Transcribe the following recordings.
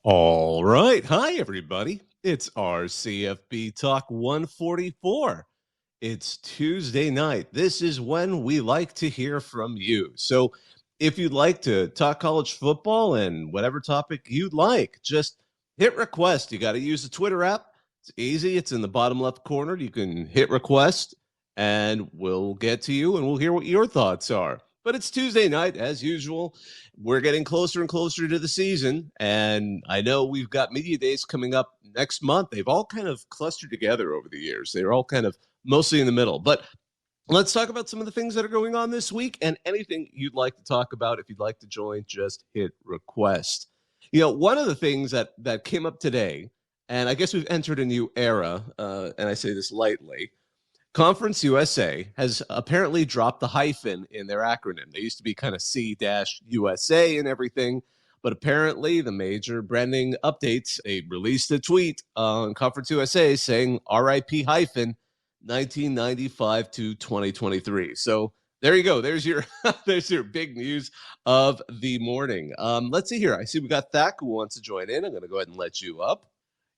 All right. Hi, everybody. It's our CFB Talk 144. It's Tuesday night. This is when we like to hear from you. So if you'd like to talk college football and whatever topic you'd like, just hit request. You got to use the Twitter app. It's easy. It's in the bottom left corner. You can hit request and we'll get to you and we'll hear what your thoughts are. But it's Tuesday night, as usual. We're getting closer and closer to the season, and I know we've got media days coming up next month. They've all kind of clustered together over the years. They're all kind of mostly in the middle. But let's talk about some of the things that are going on this week and anything you'd like to talk about. If you'd like to join, just hit request. One of the things that came up today, and I guess we've entered a new era, and I say this lightly. Conference USA has apparently dropped the hyphen in their acronym. They used to be kind of C-USA and everything, but apparently the major branding updates, they released a tweet on Conference USA saying RIP hyphen 1995 to 2023. So there you go. There's your there's your big news of the morning. Let's see here. I see we got Thak who wants to join in. I'm going to go ahead and let you up.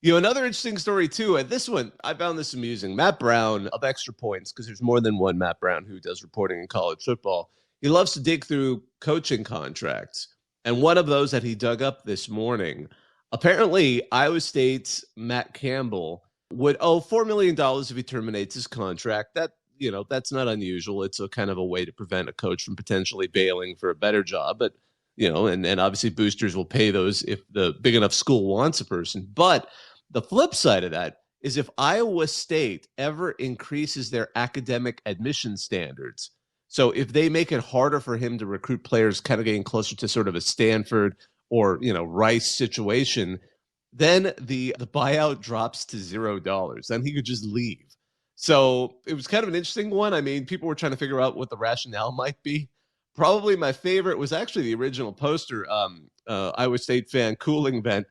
Another interesting story, too, and this one, I found this amusing. Matt Brown of Extra Points, because there's more than one Matt Brown who does reporting in college football. He loves to dig through coaching contracts. And one of those that he dug up this morning, apparently Iowa State's Matt Campbell would owe $4 million if he terminates his contract. That's not unusual. It's a kind of a way to prevent a coach from potentially bailing for a better job. But and obviously boosters will pay those if the big enough school wants a person. But the flip side of that is if Iowa State ever increases their academic admission standards, so if they make it harder for him to recruit players kind of getting closer to sort of a Stanford or, Rice situation, then the buyout drops to $0. Then he could just leave. So it was kind of an interesting one. I mean, people were trying to figure out what the rationale might be. Probably my favorite was actually the original poster, Iowa State fan cooling vent.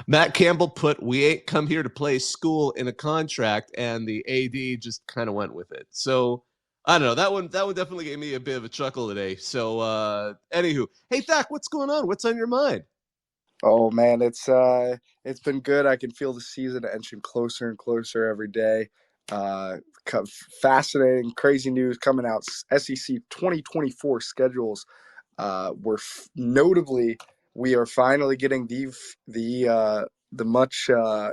Matt Campbell put, "We ain't come here to play school" in a contract, and the AD just kind of went with it. So I don't know. That one definitely gave me a bit of a chuckle today. So anywho, hey Thak, what's going on? What's on your mind? Oh man, it's been good. I can feel the season edging closer and closer every day. Uh, Fascinating, crazy news coming out. SEC 2024 schedules. Notably, we are finally getting the much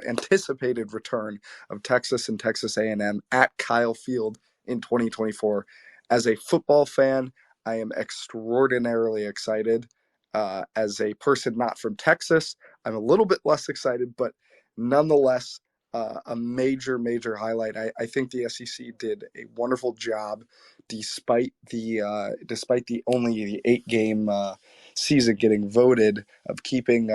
anticipated return of Texas and Texas A&M at Kyle Field in 2024. As a football fan, I am extraordinarily excited. As a person not from Texas, I'm a little bit less excited, but nonetheless, a major, major highlight. I think the SEC did a wonderful job, despite the only the 8-game season getting voted, of keeping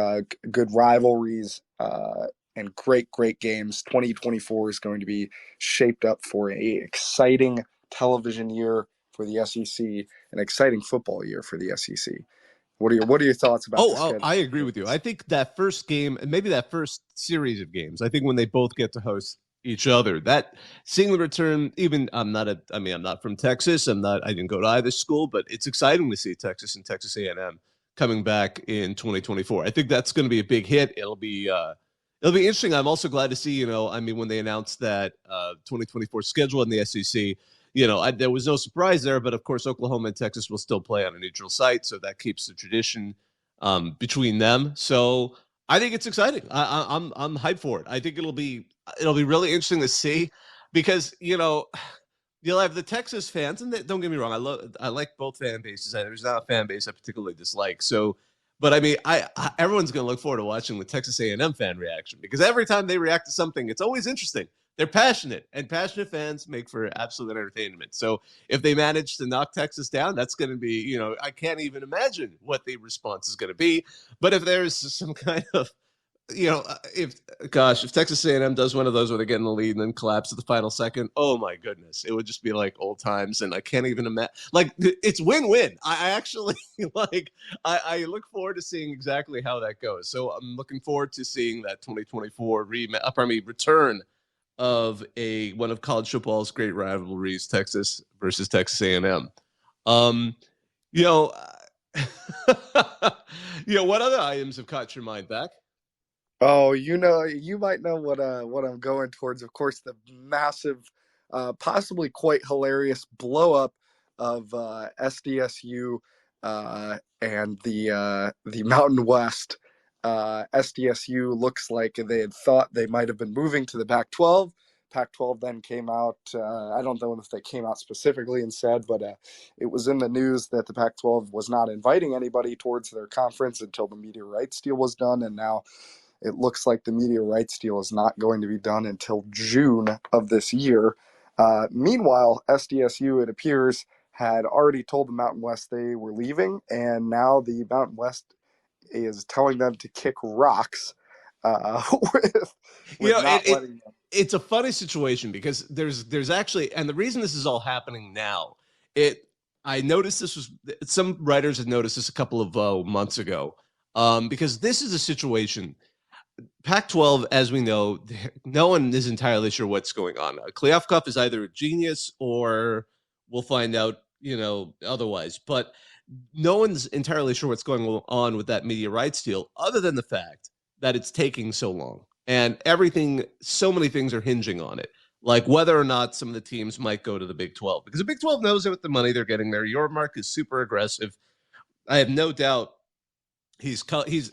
good rivalries and great games. 2024 is going to be shaped up for a exciting television year for the SEC, an exciting football year for the SEC. What are your thoughts about the schedule? I agree with you. I think that first game, and maybe that first series of games, I think when they both get to host each other, that seeing the return, even I'm not from Texas. I didn't go to either school, but it's exciting to see Texas and Texas A&M coming back in 2024. I think that's going to be a big hit. It'll be interesting. I'm also glad to see, when they announced that 2024 schedule in the SEC, there was no surprise there, but of course, Oklahoma and Texas will still play on a neutral site, so that keeps the tradition between them. So I think it's exciting. I'm hyped for it. I think it'll be really interesting to see because you'll have the Texas fans, and don't get me wrong, I like both fan bases. There's not a fan base I particularly dislike. So, but I mean, everyone's going to look forward to watching the Texas A&M fan reaction because every time they react to something, it's always interesting. They're passionate, and passionate fans make for absolute entertainment. So if they manage to knock Texas down, that's going to be, I can't even imagine what the response is going to be. But if there's some kind of, if Texas A&M does one of those where they get in the lead and then collapse at the final second, oh my goodness, it would just be like old times. And I can't even imagine, like, it's win-win. I actually I look forward to seeing exactly how that goes. So I'm looking forward to seeing that 2024 return of one of college football's great rivalries, Texas versus Texas A&M. What other items have caught your mind back? Oh, you might know what I'm going towards. Of course, the massive, possibly quite hilarious blow up of SDSU and the Mountain West. SDSU looks like they had thought they might have been moving to the Pac-12. Pac-12 then came out. I don't know if they came out specifically and said, but it was in the news that the Pac-12 was not inviting anybody towards their conference until the media rights deal was done, and now it looks like the media rights deal is not going to be done until June of this year. Meanwhile, SDSU, it appears, had already told the Mountain West they were leaving, and now the Mountain West is telling them to kick rocks with You know, it, not it letting them. it's a funny situation because there's actually, and the reason this is all happening now, it I noticed this was some writers had noticed this a couple of months ago, because this is a situation. Pac-12, as we know, no one is entirely sure what's going on. Kliavkov is either a genius or we'll find out, otherwise. But no one's entirely sure what's going on with that media rights deal, other than the fact that it's taking so long. And so many things are hinging on it, like whether or not some of the teams might go to the Big 12, because the Big 12 knows what the money they're getting there. Your mark is super aggressive. I have no doubt he's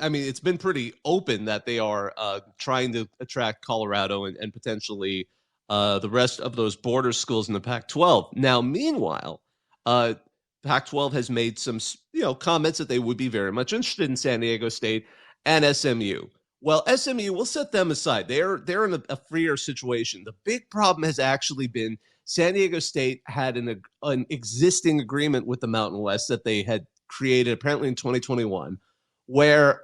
I mean, it's been pretty open that they are trying to attract Colorado and potentially the rest of those border schools in the Pac-12. Now, meanwhile, uh, Pac-12 has made some comments that they would be very much interested in San Diego State and SMU. Well, SMU, we'll set them aside. They're in a freer situation. The big problem has actually been San Diego State had an existing agreement with the Mountain West that they had created apparently in 2021, where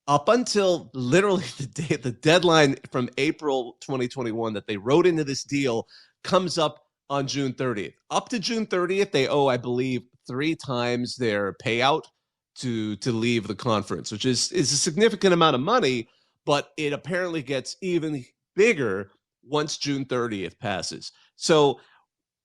up until literally the deadline from April 2021 that they wrote into this deal comes up on June 30th. Up to June 30th, they owe, I believe, 3 times their payout to leave the conference, which is a significant amount of money, but it apparently gets even bigger once June 30th passes. So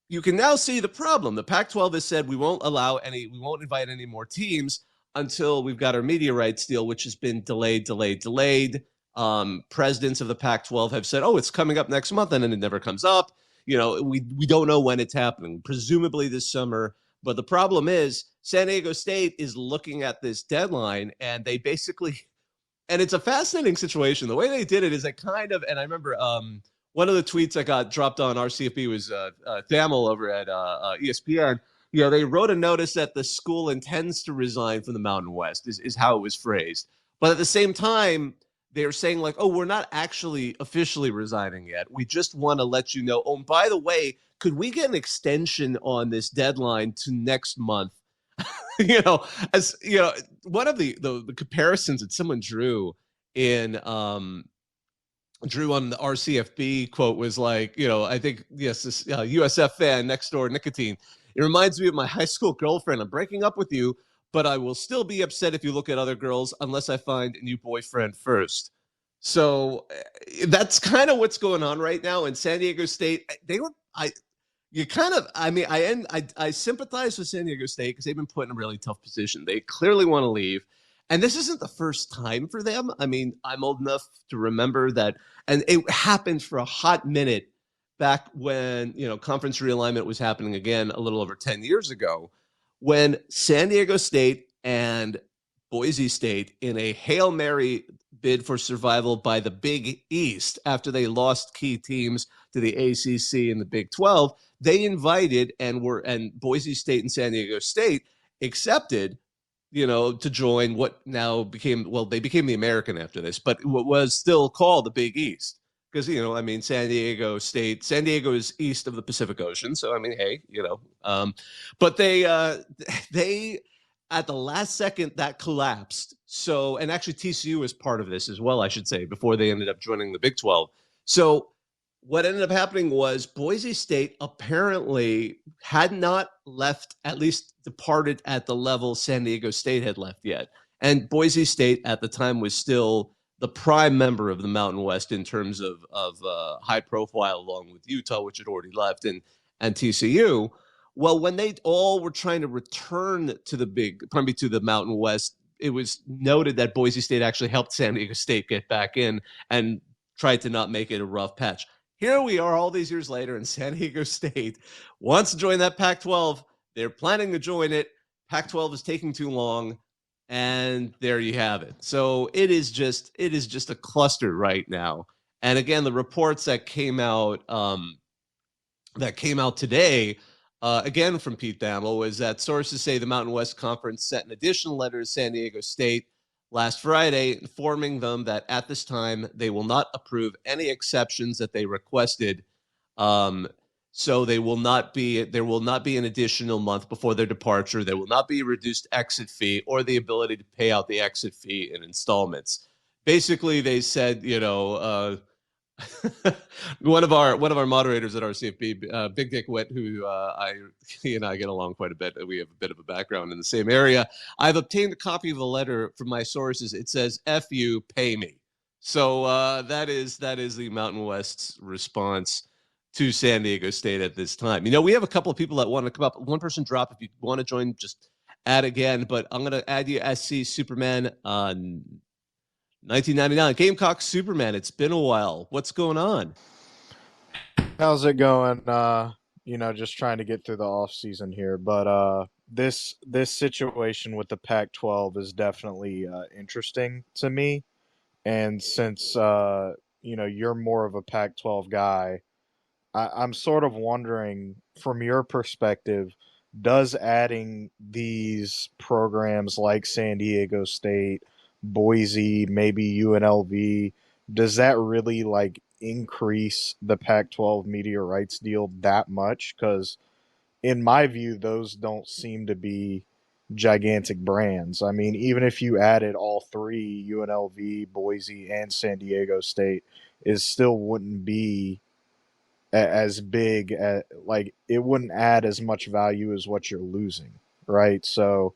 you can now see the problem. The Pac-12 has said we won't invite any more teams until we've got our media rights deal, which has been delayed. Presidents of the Pac-12 have said, "Oh, it's coming up next month," and then it never comes up. We don't know when it's happening. Presumably this summer. But the problem is San Diego State is looking at this deadline, and they basically, and it's a fascinating situation. The way they did it is and I remember one of the tweets that got dropped on RCFB was Thamel over at ESPN. They wrote a notice that the school intends to resign from the Mountain West, is how it was phrased. But at the same time, they're saying like, oh, we're not actually officially resigning yet. We just want to let you know. Oh, and by the way, could we get an extension on this deadline to next month? As one of the comparisons that someone in drew on the RCFB quote was like, I think, yes, this USF fan next door, nicotine. It reminds me of my high school girlfriend. I'm breaking up with you, but I will still be upset if you look at other girls unless I find a new boyfriend first. So that's kind of what's going on right now in San Diego State. You kind of, I mean, I sympathize with San Diego State because they've been put in a really tough position. They clearly want to leave. And this isn't the first time for them. I mean, I'm old enough to remember that. And it happened for a hot minute back when, conference realignment was happening again a little over 10 years ago, when San Diego State and Boise State, in a Hail Mary bid for survival by the Big East after they lost key teams to the ACC and the Big 12, they invited and Boise State and San Diego State accepted, to join what now became, well, they became the American after this, but what was still called the Big East. Because, I mean, San Diego is east of the Pacific Ocean. So, I mean, hey, but they at the last second that collapsed. So, and actually TCU was part of this as well, I should say, before they ended up joining the Big 12. So what ended up happening was Boise State apparently had not left, at least departed at the level San Diego State had left yet. And Boise State at the time was still the prime member of the Mountain West in terms of high profile, along with Utah, which had already left, and TCU. Well, when they all were trying to return to the Mountain West, was noted that Boise State actually helped San Diego State get back in and tried to not make it a rough patch. Here we are all these years later, and San Diego State wants to join that Pac-12. They're planning to join it. Pac-12 is taking too long, and there you have it. So it is just a cluster right now. And again, the reports that came out today, again from Pete Thamel, is that sources say the Mountain West Conference sent an additional letter to San Diego State last Friday, informing them that at this time they will not approve any exceptions that they requested. So there will not be an additional month before their departure. There will not be a reduced exit fee or the ability to pay out the exit fee in installments. Basically, they said, one of our moderators at our CFB, Big Dick Witt, who he and I get along quite a bit. We have a bit of a background in the same area. I've obtained a copy of the letter from my sources. It says "F you, pay me." So that is the Mountain West's response to San Diego State at this time. We have a couple of people that want to come up. One person drop. If you want to join, just add again. But I'm going to add you SC Superman on 1999. Gamecock Superman. It's been a while. What's going on? How's it going? Just trying to get through the off season here, but this situation with the Pac-12 is definitely interesting to me. And since you're more of a Pac-12 guy, I'm sort of wondering, from your perspective, does adding these programs like San Diego State, Boise, maybe UNLV, does that really increase the Pac-12 media rights deal that much? Because in my view, those don't seem to be gigantic brands. I mean, even if you added all three, UNLV, Boise, and San Diego State, it still wouldn't be as big it wouldn't add as much value as what you're losing, right? So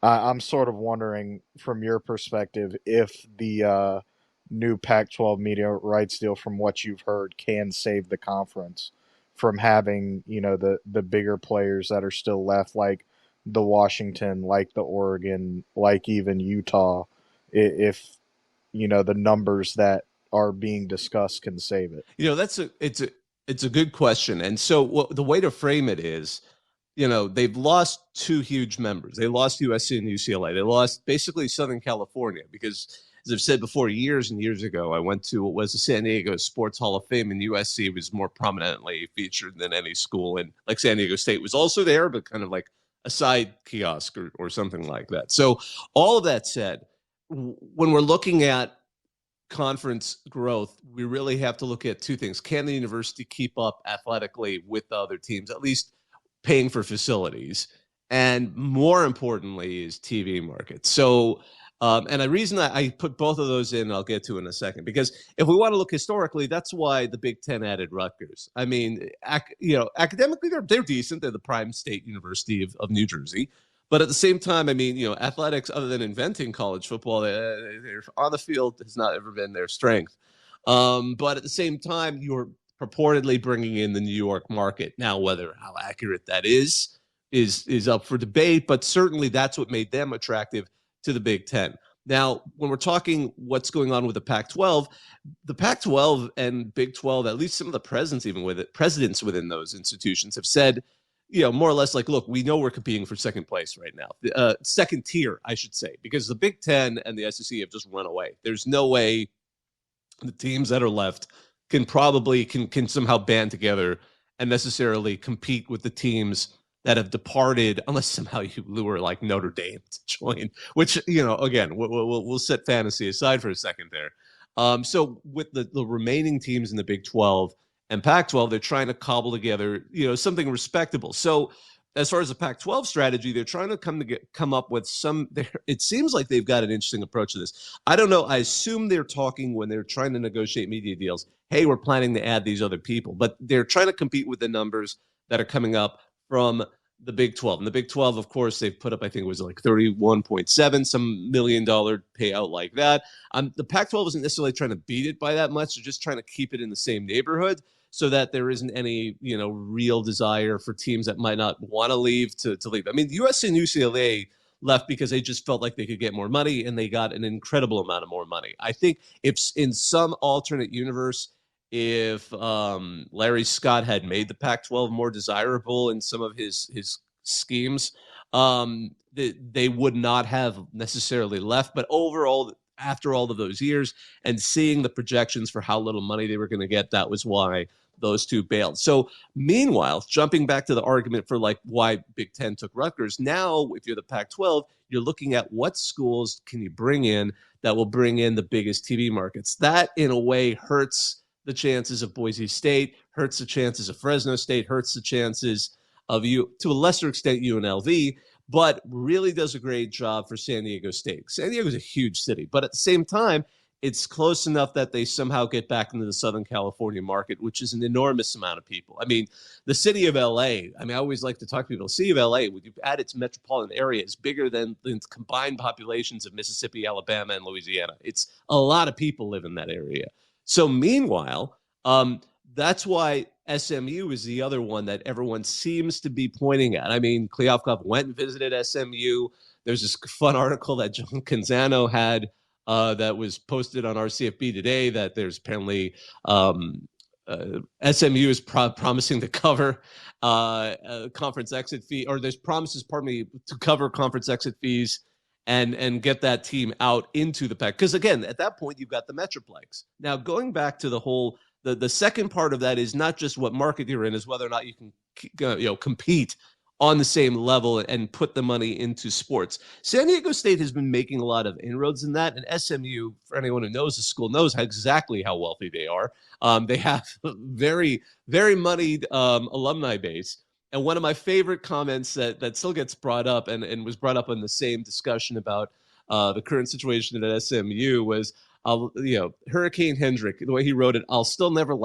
I'm sort of wondering, from your perspective, if the new Pac-12 media rights deal, from what you've heard, can save the conference from having the bigger players that are still left, like the Washington, like the Oregon, like even Utah, if the numbers that are being discussed can save it. It's a good question. And so the way to frame it is, they've lost two huge members. They lost USC and UCLA. They lost basically Southern California because, as I've said before, years and years ago, I went to what was the San Diego Sports Hall of Fame, and USC was more prominently featured than any school. And like San Diego State was also there, but kind of like a side kiosk or something like that. So all of that said, when we're looking at conference growth, we really have to look at two things. Can the university keep up athletically with the other teams, at least paying for facilities? And more importantly is TV market. So, and the reason I put both of those in, I'll get to in a second, because if we want to look historically, that's why the Big Ten added Rutgers. I mean, academically, they're decent. They're the prime state university of New Jersey. But at the same time, I mean, athletics, other than inventing college football, they're on the field has not ever been their strength. But at the same time, you're purportedly bringing in the New York market. Now, how accurate that is up for debate, but certainly that's what made them attractive to the Big Ten. Now, when we're talking what's going on with the Pac-12 and Big 12, at least some of the presidents within those institutions have said, more or less like, look, we know we're competing for second place right now. Second tier, I should say, because the Big Ten and the SEC have just run away. There's no way the teams that are left can somehow band together and necessarily compete with the teams that have departed, unless somehow you lure like Notre Dame to join, which, again, we'll set fantasy aside for a second there. So with the remaining teams in the Big 12 and Pac-12, they're trying to cobble together, something respectable. So as far as the Pac-12 strategy, they're trying to come up with it seems like they've got an interesting approach to this. I don't know. I assume they're talking when they're trying to negotiate media deals. Hey, we're planning to add these other people, but they're trying to compete with the numbers that are coming up from the Big 12. And the Big 12, of course, they've put up, I think it was like 31.7, some $1 million payout like that. The Pac-12 isn't necessarily trying to beat it by that much. They're just trying to keep it in the same neighborhood so that there isn't any, real desire for teams that might not want to leave to leave. I mean, USC and UCLA left because they just felt like they could get more money, and they got an incredible amount of more money. I think if in some alternate universe, if Larry Scott had made the Pac-12 more desirable in some of his schemes, they would not have necessarily left. But overall, after all of those years and seeing the projections for how little money they were going to get, that was why those two bailed. So meanwhile, jumping back to the argument for like why Big Ten took Rutgers, now if you're the Pac-12, you're looking at what schools can you bring in that will bring in the biggest TV markets. That in a way hurts the chances of Boise State, hurts the chances of Fresno State, hurts the chances of you to a lesser extent UNLV, but really does a great job for San Diego State. San Diego is a huge city, but at the same time, it's close enough that they somehow get back into the Southern California market, which is an enormous amount of people. I mean, the city of LA, I mean, I always like to talk to people, the city of LA, when you add its metropolitan area, is bigger than the combined populations of Mississippi, Alabama, and Louisiana. It's a lot of people live in that area. So meanwhile, that's why SMU is the other one that everyone seems to be pointing at. I mean, Kliavkov went and visited SMU. There's this fun article that John Canzano had that was posted on our CFB today that there's apparently SMU is promising to cover conference exit fee, or there's promises, pardon me, to cover conference exit fees and get that team out into the pack. Because again, at that point, you've got the Metroplex. Now, going back to the whole, the second part of that is not just what market you're in, is whether or not you can compete on the same level and put the money into sports. San Diego State has been making a lot of inroads in that, and SMU, for anyone who knows the school, knows exactly how wealthy they are. They have a very, very moneyed alumni base. And one of my favorite comments that still gets brought up and was brought up in the same discussion about the current situation at SMU was, Hurricane Hendrick, the way he wrote it, I'll still never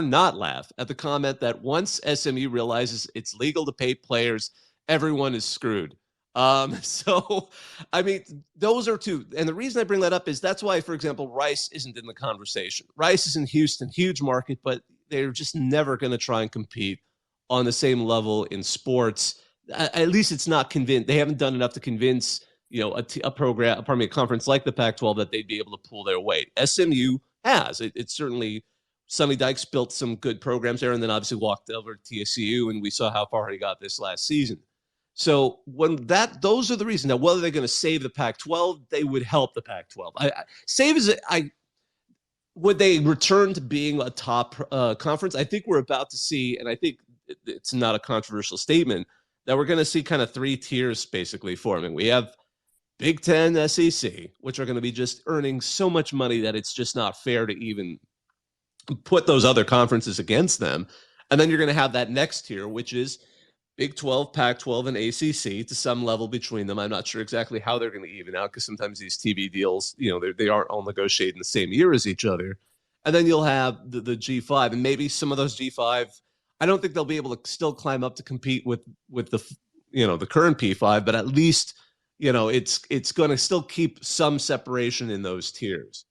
not laugh at the comment that once SMU realizes it's legal to pay players, everyone is screwed. So, I mean, those are two. And the reason I bring that up is that's why, for example, Rice isn't in the conversation. Rice is in Houston, huge market, but they're just never going to try and compete on the same level in sports. At least it's not convinced. They haven't done enough to convince, a conference like the Pac-12 that they'd be able to pull their weight. SMU has. It's certainly, Sonny Dykes built some good programs there and then obviously walked over to TSU, and we saw how far he got this last season. So those are the reasons. Now, whether they're going to save the Pac-12, they would help the Pac-12. Would they return to being a top conference? I think we're about to see, and I think it's not a controversial statement, that we're going to see kind of three tiers basically forming. We have Big Ten, SEC, which are going to be just earning so much money that it's just not fair to even put those other conferences against them. And then you're going to have that next tier, which is Big 12, Pac-12, and ACC to some level between them. I'm not sure exactly how they're going to even out because sometimes these TV deals, they aren't all negotiated in the same year as each other. And then you'll have the G5, and maybe some of those G5, I don't think they'll be able to still climb up to compete with the the current P5, but at least it's going to still keep some separation in those tiers.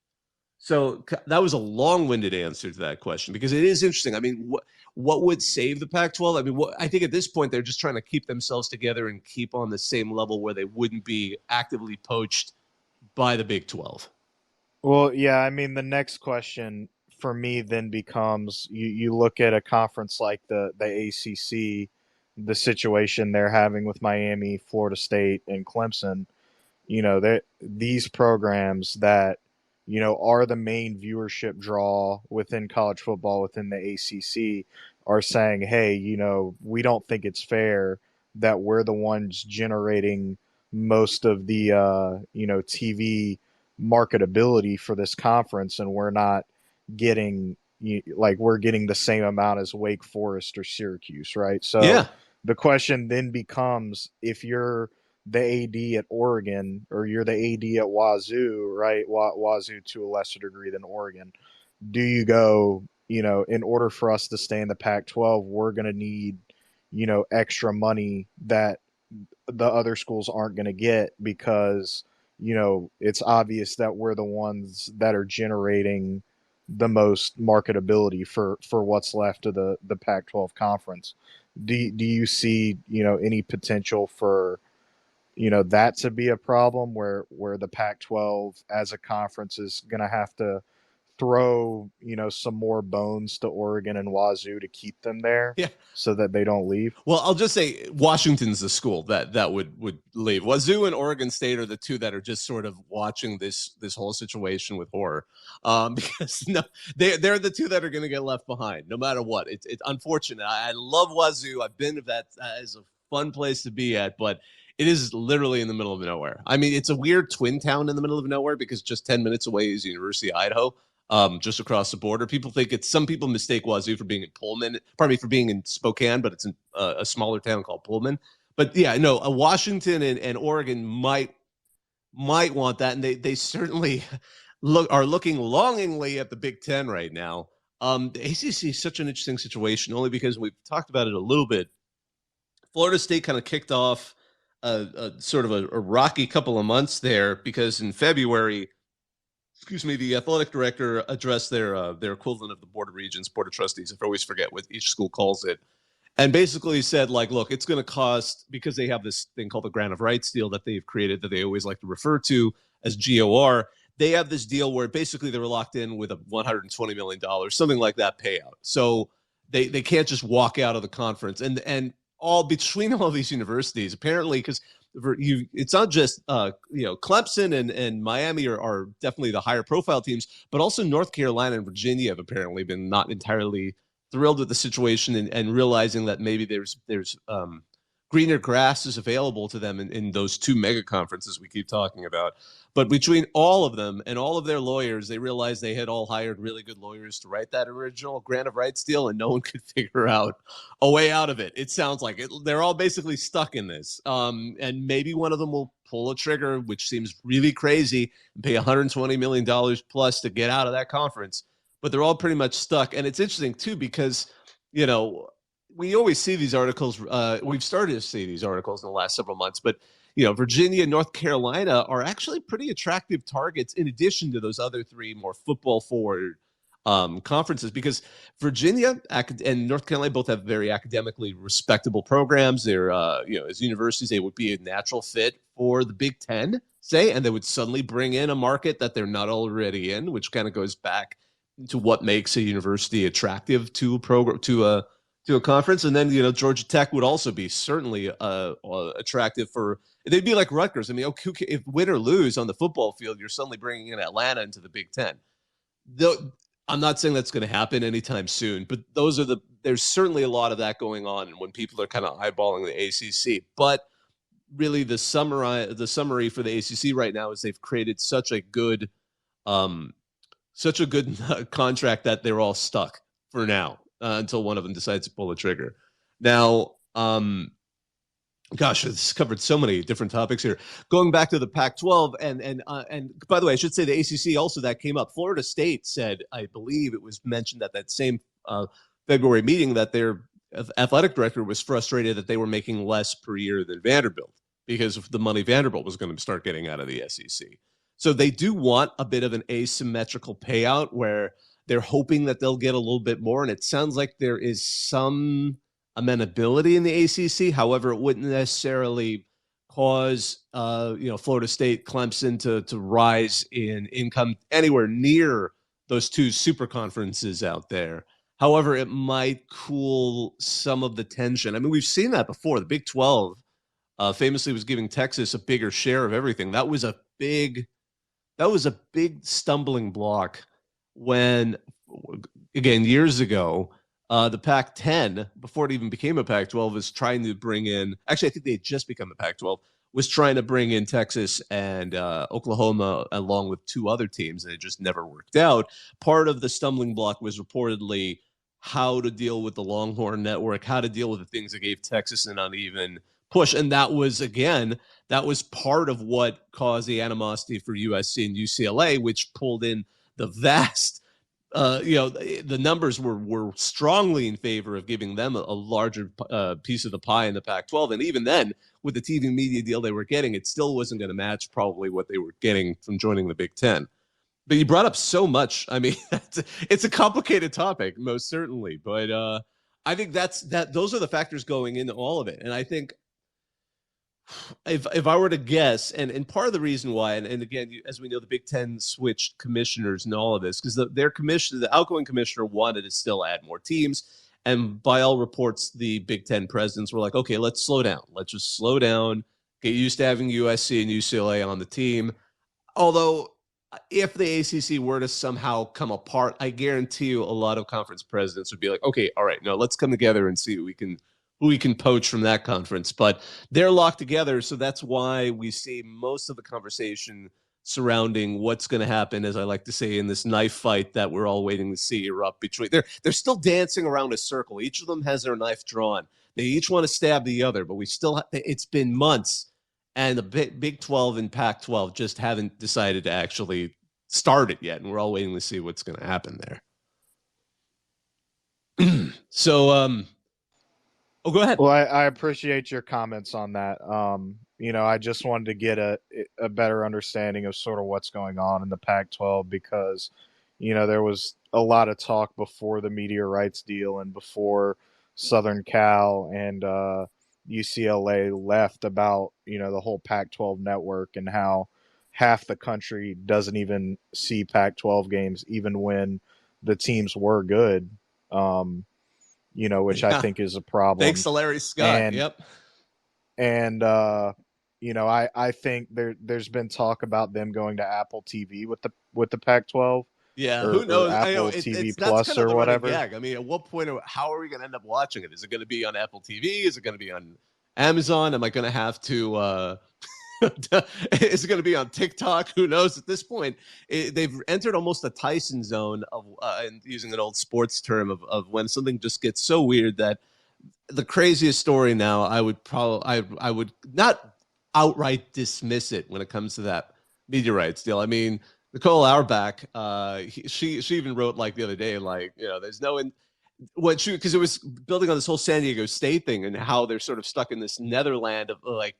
So that was a long-winded answer to that question because it is interesting. I mean, what would save the Pac-12? I mean, I think at this point they're just trying to keep themselves together and keep on the same level where they wouldn't be actively poached by the Big 12. Well, yeah, I mean, the next question for me then becomes you look at a conference like the ACC, the situation they're having with Miami, Florida State, and Clemson. These programs that are the main viewership draw within college football within the ACC are saying, hey, we don't think it's fair that we're the ones generating most of the TV marketability for this conference, and we're not getting we're getting the same amount as Wake Forest or Syracuse, right? So yeah. The question then becomes, if you're the AD at Oregon or you're the AD at Wazoo, right? Wazoo to a lesser degree than Oregon. Do you go, in order for us to stay in the Pac-12, we're going to need, extra money that the other schools aren't going to get because, it's obvious that we're the ones that are generating the most marketability for what's left of the Pac-12 conference. Do you see, any potential for that to be a problem where the Pac-12 as a conference is going to have to throw, some more bones to Oregon and Wazoo to keep them there Yeah. so that they don't leave. Well, I'll just say Washington's the school that would leave. Wazoo and Oregon State are the two that are just sort of watching this whole situation with horror, because no, they're the two that are going to get left behind no matter what. It's unfortunate. I love Wazoo. I've been to that as a fun place to be at, but it is literally in the middle of nowhere. I mean, it's a weird twin town in the middle of nowhere because just 10 minutes away is University of Idaho. Just across the border. Some people mistake Wazoo for being in Pullman, pardon me, for being in Spokane, but it's in a smaller town called Pullman. But yeah, no, Washington and Oregon might want that, and they certainly are looking longingly at the Big Ten right now. The ACC is such an interesting situation, only because we've talked about it a little bit. Florida State kind of kicked off a sort of a rocky couple of months there because in February, the athletic director addressed their equivalent of the Board of Regents, Board of Trustees. I always forget what each school calls it, and basically said, like, look, it's going to cost, because they have this thing called the grant of rights deal that they've created that they always like to refer to as GOR. They have this deal where basically they were locked in with a $120 million, something like that payout. So they can't just walk out of the conference. And all between all these universities, apparently, because it's not just Clemson and Miami are definitely the higher profile teams, but also North Carolina and Virginia have apparently been not entirely thrilled with the situation and realizing that maybe there's greener grass is available to them in those two mega conferences we keep talking about. But between all of them and all of their lawyers, they realized they had all hired really good lawyers to write that original grant of rights deal, and no one could figure out a way out of it. It sounds like they're all basically stuck in this. And maybe one of them will pull a trigger, which seems really crazy, and pay $120 million plus to get out of that conference. But they're all pretty much stuck. And it's interesting, too, because, we always see these articles. We've started to see these articles in the last several months, but Virginia and North Carolina are actually pretty attractive targets in addition to those other three more football forward conferences, because Virginia and North Carolina both have very academically respectable programs. They're, as universities, they would be a natural fit for the Big Ten, say, and they would suddenly bring in a market that they're not already in, which kind of goes back to what makes a university attractive to a program, to a conference. And then, Georgia Tech would also be certainly attractive for, they'd be like Rutgers. I mean, if win or lose on the football field, you're suddenly bringing in Atlanta into the Big Ten. I'm not saying that's going to happen anytime soon, but there's certainly a lot of that going on when people are kind of eyeballing the ACC. But really the summary for the ACC right now is they've created such a good contract that they're all stuck for now. Until one of them decides to pull the trigger. Now, gosh, it's covered so many different topics here. Going back to the Pac-12, and by the way, I should say the ACC also, that came up. Florida State said, I believe it was mentioned at that same February meeting, that their athletic director was frustrated that they were making less per year than Vanderbilt because of the money Vanderbilt was going to start getting out of the SEC. So they do want a bit of an asymmetrical payout where they're hoping that they'll get a little bit more, and it sounds like there is some amenability in the ACC. However, it wouldn't necessarily cause Florida State, Clemson to rise in income anywhere near those two super conferences out there. However, it might cool some of the tension. I mean, we've seen that before. The Big 12 famously was giving Texas a bigger share of everything. That was a big stumbling block when, again, years ago, the Pac-10, before it even became a Pac-12, was trying to bring in, actually, I think they had just become the Pac-12, was trying to bring in Texas and Oklahoma along with two other teams, and it just never worked out. Part of the stumbling block was reportedly how to deal with the Longhorn Network, how to deal with the things that gave Texas an uneven push. And that was part of what caused the animosity for USC and UCLA, which pulled in the vast, the numbers were strongly in favor of giving them a larger piece of the pie in the Pac-12. And even then, with the TV media deal they were getting, it still wasn't going to match probably what they were getting from joining the Big Ten. But you brought up so much. I mean, it's a complicated topic, most certainly. But I think those are the factors going into all of it. And I think If I were to guess, and part of the reason why, and again, as we know, the Big Ten switched commissioners and all of this because their commissioner, the outgoing commissioner, wanted to still add more teams, and by all reports, the Big Ten presidents were like, okay, let's slow down, let's just slow down, get used to having USC and UCLA on the team. Although, if the ACC were to somehow come apart, I guarantee you a lot of conference presidents would be like, okay, all right, no, let's come together and see who we can poach from that conference. But they're locked together, so that's why we see most of the conversation surrounding what's going to happen, as I like to say, in this knife fight that we're all waiting to see erupt between. They're still dancing around a circle. Each of them has their knife drawn. They each want to stab the other, but it's been months, and the Big 12 and Pac 12 just haven't decided to actually start it yet, and we're all waiting to see what's going to happen there. So, oh, go ahead. Well, I appreciate your comments on that. I just wanted to get a better understanding of sort of what's going on in the Pac-12 because, there was a lot of talk before the media rights deal and before Southern Cal and UCLA left about, the whole Pac-12 network and how half the country doesn't even see Pac-12 games, even when the teams were good. Which I Yeah. think is a problem. Thanks to Larry Scott. And Yep. and I think there's been talk about them going to Apple TV with the Pac-12 Yeah, who or knows? I know Apple TV that's Plus kind of or the running whatever. gag. I mean, at what point, how are we going to end up watching it? Is it going to be on Apple TV? Is it going to be on Amazon? Am I going to have to? Is it going to be on TikTok? Who knows? At this point, they've entered almost a Tyson zone of, and using an old sports term of when something just gets so weird that the craziest story now, I would not outright dismiss it when it comes to that media rights deal. I mean, Nicole Auerbach, she even wrote like the other day, like, there's no what she, because it was building on this whole San Diego State thing and how they're sort of stuck in this netherland of like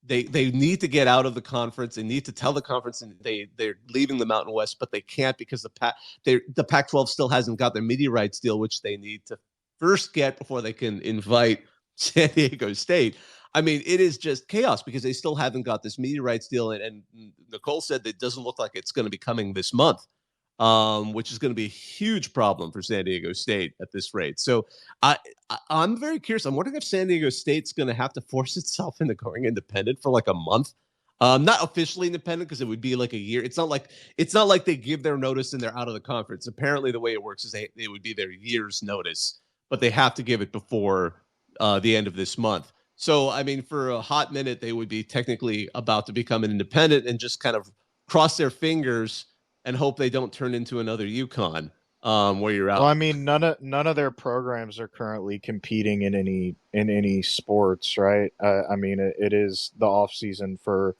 they need to get out of the conference. They need to tell the conference and they're leaving the Mountain West, but they can't because the Pac-12 still hasn't got their media rights deal, which they need to first get before they can invite San Diego State. I mean, it is just chaos because they still haven't got this media rights deal. And Nicole said that it doesn't look like it's going to be coming this month, which is going to be a huge problem for San Diego State at this rate. So I'm very curious. I'm wondering if San Diego State's going to have to force itself into going independent for like a month. Not officially independent because it would be like a year. It's not like they give their notice and they're out of the conference. Apparently, the way it works is it would be their year's notice, but they have to give it before the end of this month. So, I mean, for a hot minute, they would be technically about to become an independent and just kind of cross their fingers and hope they don't turn into another UConn where you're out. Well, I mean, none of their programs are currently competing in any sports, right? I mean, it is the off season for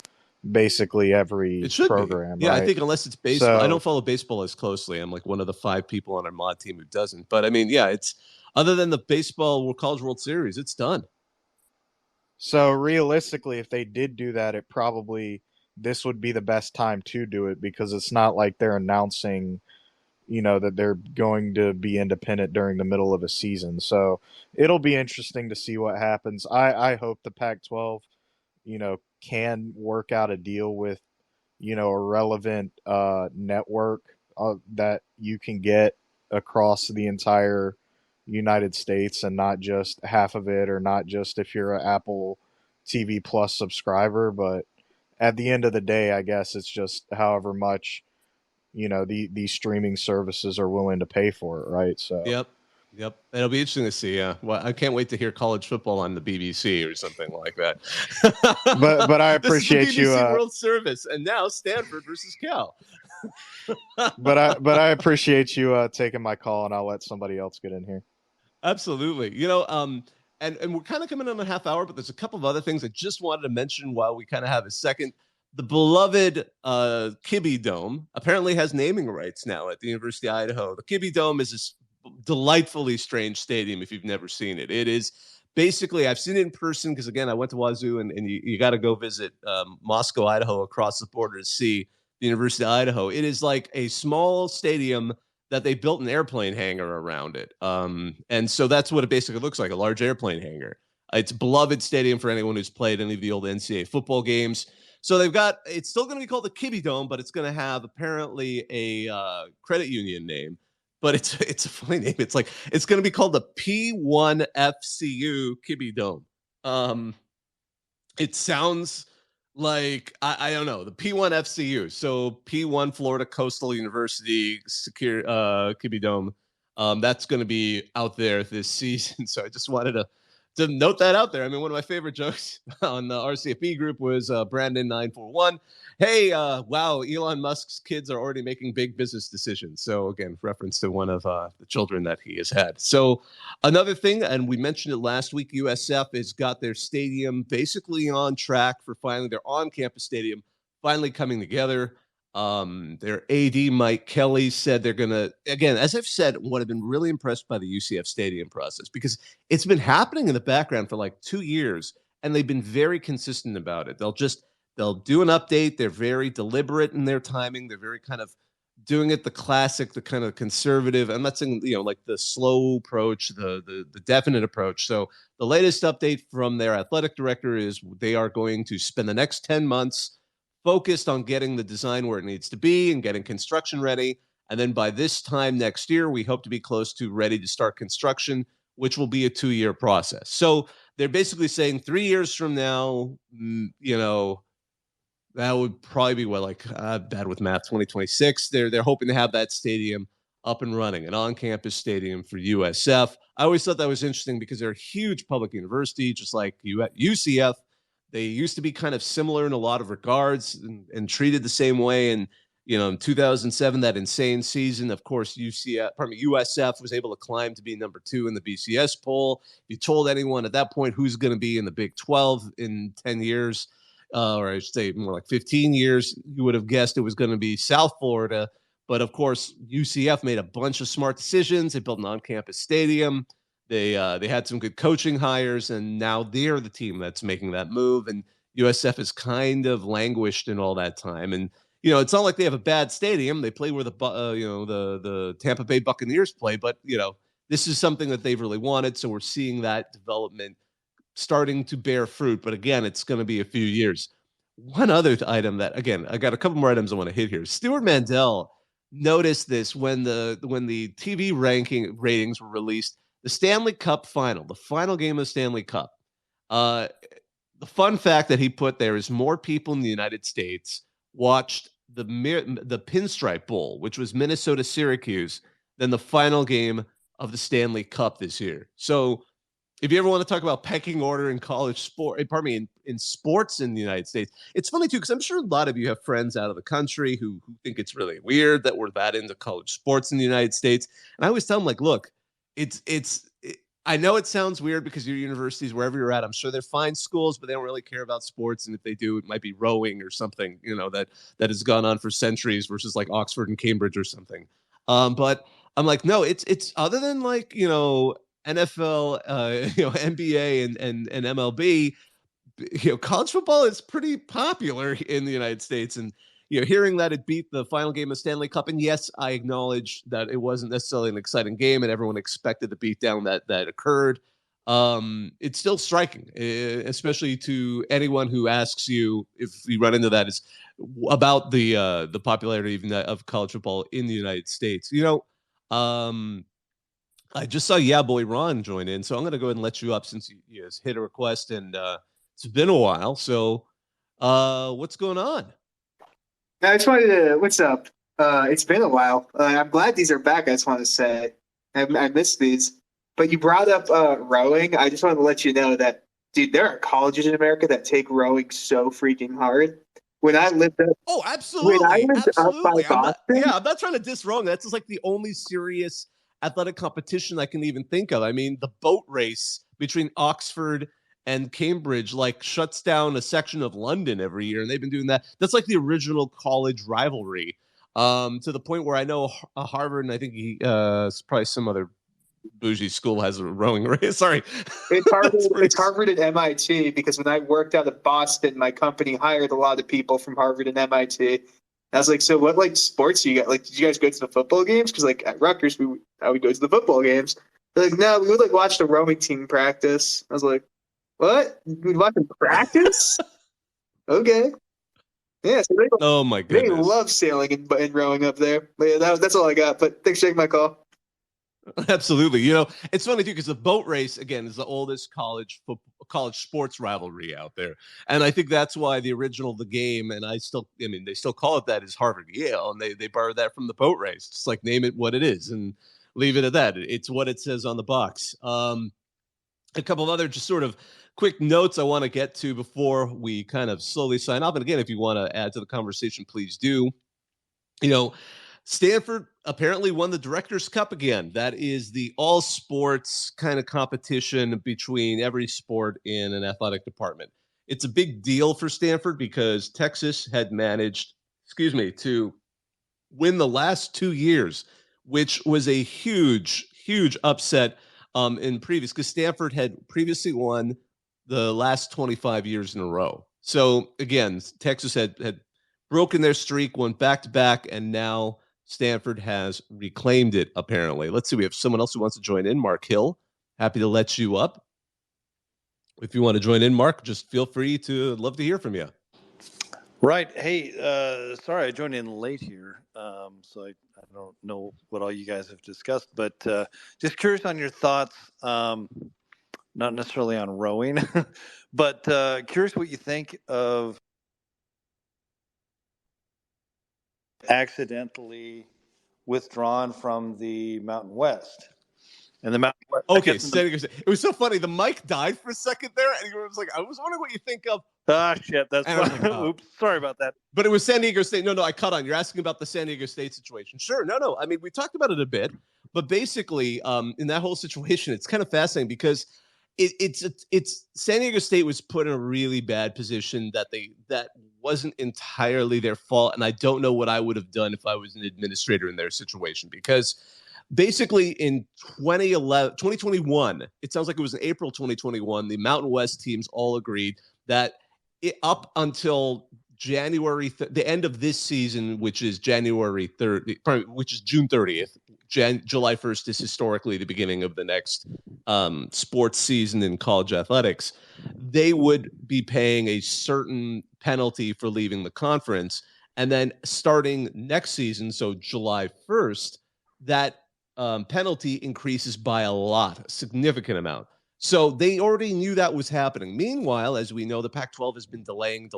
basically every It should program, be. Yeah, right? I think unless it's baseball. I So don't follow baseball as closely. I'm like one of the 5 people on our mod team who doesn't. But I mean, yeah, it's other than the baseball College World Series, it's done. So realistically, if they did do that, this would be the best time to do it because it's not like they're announcing, that they're going to be independent during the middle of a season. So it'll be interesting to see what happens. I hope the Pac-12, can work out a deal with, a relevant network that you can get across the entire United States and not just half of it or not just if you're an Apple TV Plus subscriber. But at the end of the day, I guess it's just however much, these streaming services are willing to pay for it, right? So Yep. It'll be interesting to see. Well, I can't wait to hear college football on the BBC or something like that. but I appreciate this is the BBC you World Service, and now Stanford versus Cal. but I appreciate you taking my call, and I'll let somebody else get in here. Absolutely. And we're kind of coming on a half hour, but there's a couple of other things I just wanted to mention while we kind of have a second. The beloved Kibbe Dome apparently has naming rights now at the University of Idaho. The Kibbe Dome is this delightfully strange stadium if you've never seen it. It is basically, I've seen it in person because, again, I went to Wazoo, and you got to go visit Moscow, Idaho, across the border to see the University of Idaho. It is like a small stadium that they built an airplane hangar around it. And so that's what it basically looks like, a large airplane hangar. It's a beloved stadium for anyone who's played any of the old NCAA football games. So it's still going to be called the Kibby Dome, but it's going to have apparently a credit union name. But it's a funny name. It's going to be called the P1FCU Kibby Dome. It sounds like I don't know, the P1FCU. So P1 Florida Coastal University Kibby Dome. That's going to be out there this season. So I just wanted to note that out there. I mean, one of my favorite jokes on the RCFB group was Brandon941. Hey, wow, Elon Musk's kids are already making big business decisions. So again, reference to one of the children that he has had. So another thing, and we mentioned it last week, USF has got their stadium basically on track for finally their on-campus stadium finally coming together. Their AD Mike Kelly said they're gonna, again, as I've said, what I've been really impressed by the UCF stadium process, because it's been happening in the background for like 2 years, and they've been very consistent about it. They'll do an update. They're very deliberate in their timing. They're very kind of doing it the classic, the kind of conservative. I'm not saying, like the slow approach, the definite approach. So the latest update from their athletic director is they are going to spend the next 10 months focused on getting the design where it needs to be and getting construction ready. And then by this time next year, we hope to be close to ready to start construction, which will be a 2-year process. So they're basically saying 3 years from now, that would probably be bad with math, 2026. They're hoping to have that stadium up and running, an on-campus stadium for USF. I always thought that was interesting because they're a huge public university, just like UCF. They used to be kind of similar in a lot of regards and treated the same way. And, in 2007, that insane season, of course, USF was able to climb to be number 2 in the BCS poll. If you told anyone at that point who's going to be in the Big 12 in 10 years, or I should say more like 15 years, you would have guessed it was going to be South Florida. But of course, UCF made a bunch of smart decisions. They built an on-campus stadium. They had some good coaching hires, and now they're the team that's making that move. And USF has kind of languished in all that time. And it's not like they have a bad stadium. They play where the Tampa Bay Buccaneers play, but this is something that they've really wanted. So we're seeing that development starting to bear fruit, but again, it's going to be a few years. One other item that, again, I got a couple more items I want to hit here. Stuart Mandel noticed this when the TV ratings were released. The Stanley Cup final, the final game of the Stanley Cup. The fun fact that he put there is more people in the United States watched the Pinstripe Bowl, which was Minnesota-Syracuse, than the final game of the Stanley Cup this year. So if you ever want to talk about pecking order in college sport, in sports in the United States, it's funny too, because I'm sure a lot of you have friends out of the country who think it's really weird that we're that into college sports in the United States. And I always tell them, look, I know it sounds weird because your universities, wherever you're at, I'm sure they're fine schools, but they don't really care about sports. And if they do, it might be rowing or something, that has gone on for centuries versus like Oxford and Cambridge or something. But I'm like, no, it's other than NFL, NBA and MLB, college football is pretty popular in the United States. And, hearing that it beat the final game of Stanley Cup, and yes, I acknowledge that it wasn't necessarily an exciting game and everyone expected the beatdown that occurred. It's still striking, especially to anyone who asks you, if you run into that, is about the popularity of college football in the United States. I just saw Boy Ron join in, so I'm going to go ahead and let you up since you hit a request, and it's been a while. So what's going on? I just wanted to, what's up? It's been a while. I'm glad these are back, I just want to say. I missed these. But you brought up rowing. I just wanted to let you know that, dude, there are colleges in America that take rowing so freaking hard. When I lived up, absolutely. When I lived up by Boston, I'm not trying to diss rowing. That's just like the only serious athletic competition I can even think of. I mean, the boat race between Oxford and Cambridge shuts down a section of London every year, and they've been doing that. That's like the original college rivalry, to the point where I know Harvard, and I think probably some other bougie school has a rowing race. Sorry, it's Harvard and MIT, because when I worked out of Boston, my company hired a lot of people from Harvard and MIT. I was like, so what sports do you got? Did you guys go to the football games? Because at Rutgers, I would go to the football games. They're like, no, we would watch the rowing team practice. I was like, What? We'd watch them practice? Okay. Yeah, so Oh my they goodness. love sailing and rowing up there. But yeah, that's all I got. But thanks for taking my call. Absolutely. It's funny too because the boat race again is the oldest college sports rivalry out there, and I think that's why the game, and they still call it that, is Harvard Yale, and they borrowed that from the boat race. Just like name it what it is and leave it at that. It's what it says on the box. A couple of other just sort of quick notes I want to get to before we kind of slowly sign off. And again, if you want to add to the conversation, please do. Stanford apparently won the Director's Cup again. That is the all sports kind of competition between every sport in an athletic department. It's a big deal for Stanford because Texas had managed, to win the last 2 years, which was a huge, huge upset in previous, because Stanford had previously won the last 25 years in a row. So again, Texas had broken their streak, went back to back, and now Stanford has reclaimed it, apparently. Let's see. We have someone else who wants to join in. Mark Hill, happy to let you up. If you want to join in, Mark, just feel free to. Love to hear from you. Right. Hey, sorry I joined in late here, so I don't know what all you guys have discussed, but just curious on your thoughts, not necessarily on rowing, but curious what you think of accidentally withdrawn from the Mountain West. And the Mountain West. Okay, it was so funny. The mic died for a second there, and he was like, I was wondering what you think of. Ah, shit, that's fine. Like, oops, sorry about that. But it was San Diego State. No, I cut on. You're asking about the San Diego State situation. Sure. No. I mean, we talked about it a bit, but basically, in that whole situation, it's kind of fascinating because it's San Diego State was put in a really bad position that wasn't entirely their fault, and I don't know what I would have done if I was an administrator in their situation, because basically in 2021, it sounds like it was in April 2021, the Mountain West teams all agreed that up until the end of this season, which is January 3rd, which is June 30th. July 1st is historically the beginning of the next sports season in college athletics. They would be paying a certain penalty for leaving the conference. And then starting next season, so July 1st, that penalty increases by a significant amount. So they already knew that was happening. Meanwhile, as we know, the Pac-12 has been delaying